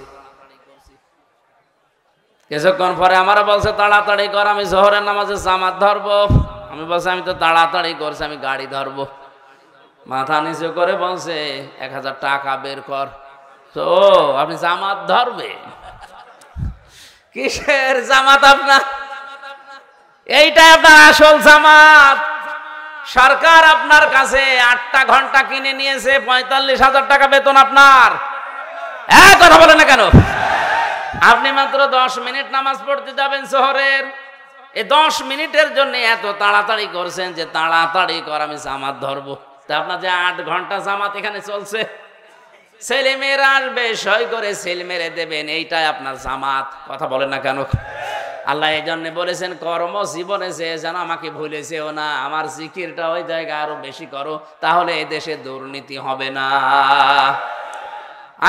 কিছুক্ষণ পরে আমারে বলছে তাড়াতাড়ি কর, আমি জোহরের নামাজে জামাত ধরবো। আমি বলছি আমি তো তাড়াতাড়ি করছি, আমি গাড়ি ধরবো। মাথা নিচু করে বলছে 1000 টাকা বের কর। তো আপনি জামাত ধরবে? কিসের জামাত আপনার? এইটা আপনার আসল জামাত। সরকার আপনার কাছে 8টা ঘন্টা কিনে নিয়েছে, 45,000 টাকা বেতন আপনার। কথা বলে না কেন? আপনি মাত্র 10 মিনিট নামাজ পড়তে যাবেন শহরের, এই 10 মিনিটের জন্য এত তাড়াতাড়ি করছেন যে তাড়াতাড়ি কর, আমি জামাত ধরবো। তা আপনার যে 8 ঘন্টা জামাত এখানে চলছে, ছেলে মেয়েরা আসবে, সই করে সেল মেরে দেবেন, এইটাই আপনার জামাত। কথা বলেন না কেন? আল্লাহ এই জন্য বলেছেন কর্মজীবনে যে যেন আমাকে ভুলেছেও না, আমার জিকিরটা ওই জায়গায় আরো বেশি করো, তাহলে এই দেশে দুর্নীতি হবে না।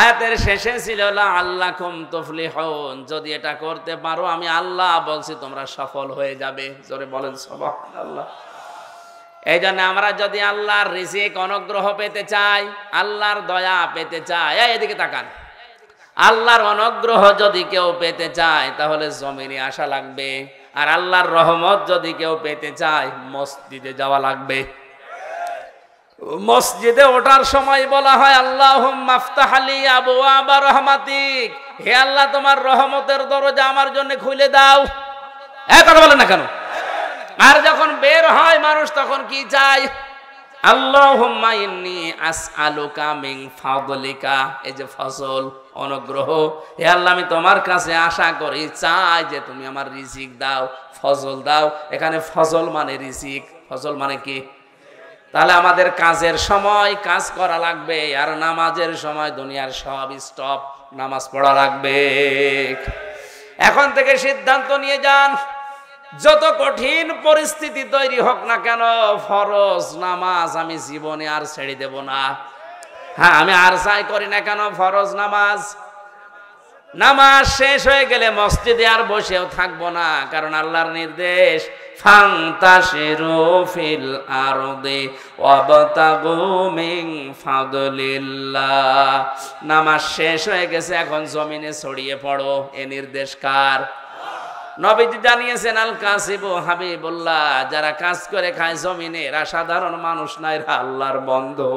আয়াতের শেষে ছিল লাআল্লাকুম তুফলিহুন, যদি এটা করতে পারো আমি আল্লাহ বলছি তোমরা সফল হয়ে যাবে। জোরে বলেন সুবহানাল্লাহ। এই জন্য আমরা যদি আল্লাহর রিজিক, অনুগ্রহ পেতে চাই, আল্লাহর দয়া পেতে চাই, এদিকে তাকান, আল্লাহর অনুগ্রহ যদি কেউ পেতে চায় তাহলে জমিনে আসা লাগবে। আর আল্লাহর রহমত যদি কেউ পেতে চায় মসজিদে যাওয়া লাগবে। মসজিদে ওঠার সময় বলা হয় আল্লাহুম্মা আফতাহ লি আবওয়াবা রাহমাতিক, হে আল্লাহ তোমার রহমতের দরজা আমার জন্য খুলে দাও। কথা বলেন না কেন? আর যখন বের হয় মানুষ তখন কি চায়? আল্লাহুম্মা ইন্নী আসআলুকা মিন ফাদলিকা, এই যে ফজল, অনুগ্রহ, হে আল্লাহ আমি তোমার কাছে আশা করি, চাই যে তুমি আমার রিজিক দাও, ফজল দাও। এখানে ফজল মানে রিজিক, ফজল মানে কি? তাহলে আমাদের কাজের সময় কাজ করা লাগবে, আর নামাজের সময় দুনিয়ার সব স্টপ, নামাজ পড়া লাগবে। এখন থেকে সিদ্ধান্ত নিয়ে যান, যত কঠিন পরিস্থিতি তৈরি হোক না কেন, ফরজ নামাজ আমি জীবনে আর ছেড়ে দেব না। হ্যাঁ, আমি আর চাই করি না কেন, ফরজ নামাজ। নামাজ শেষ হয়ে গেলে মসজিদে আর বসেও থাকবো না, কারণ আল্লাহর নির্দেশ ফান্তাশিরু ফিল আরদি ওয়াবতাগু মিন ফাদলিল্লাহ। নামাজ শেষ হয়ে গেছে, এখন জমিনে ছড়িয়ে পড়ো, এ নির্দেশ কার? নবীজি জানিয়েছেন আল কাসিবু হাবিবুল্লাহ, যারা কাজ করে খায় জমিনে, এরা সাধারণ মানুষ না, এরা আল্লাহর বন্ধু।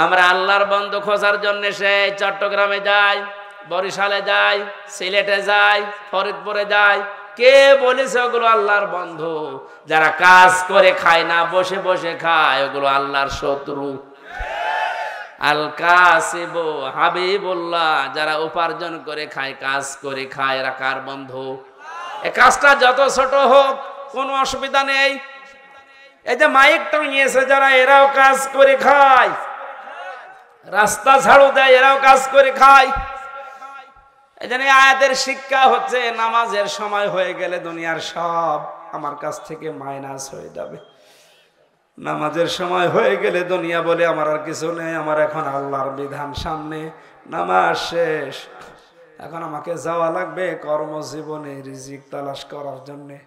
আমরা আল্লাহর বন্ধু খোঁজার জন্য সেই চট্টগ্রামে যাই, বরিশালে যাই, সিলেটে যাই, ফরিদপুরে যাই। কে বলেছে ওগুলো আল্লাহর বন্ধু? যারা কাজ করে খায় না, বসে বসে খায়, ওগুলো আল্লাহর শত্রু। আল কাসিবু হাবিবুল্লাহ, যারা উপার্জন করে খায়, কাজ করে খায়, এরা কার বন্ধু? এই কাজটা যত ছোট হোক, কোনো অসুবিধা নেই। এই যে মাইক টাঙিয়েছে যারা, এরাও কাজ করে খায়, রাস্তা ঝাড়ু দেয়, এরাও কাজ করে খায়। এই জন্য আয়াতের শিক্ষা হচ্ছে নামাজের সময় হয়ে গেলে দুনিয়ার সব আমার কাছ থেকে মাইনাস হয়ে যাবে। নামাজের সময় হয়ে গেলে দুনিয়া বলে আমার আর কিছু নেই, আমার এখন আল্লাহর বিধান সামনে, নামাজ শেষ, এখন আমাকে যাওয়া লাগবে কর্মজীবনে রিজিক তালাশ করার জন্যে।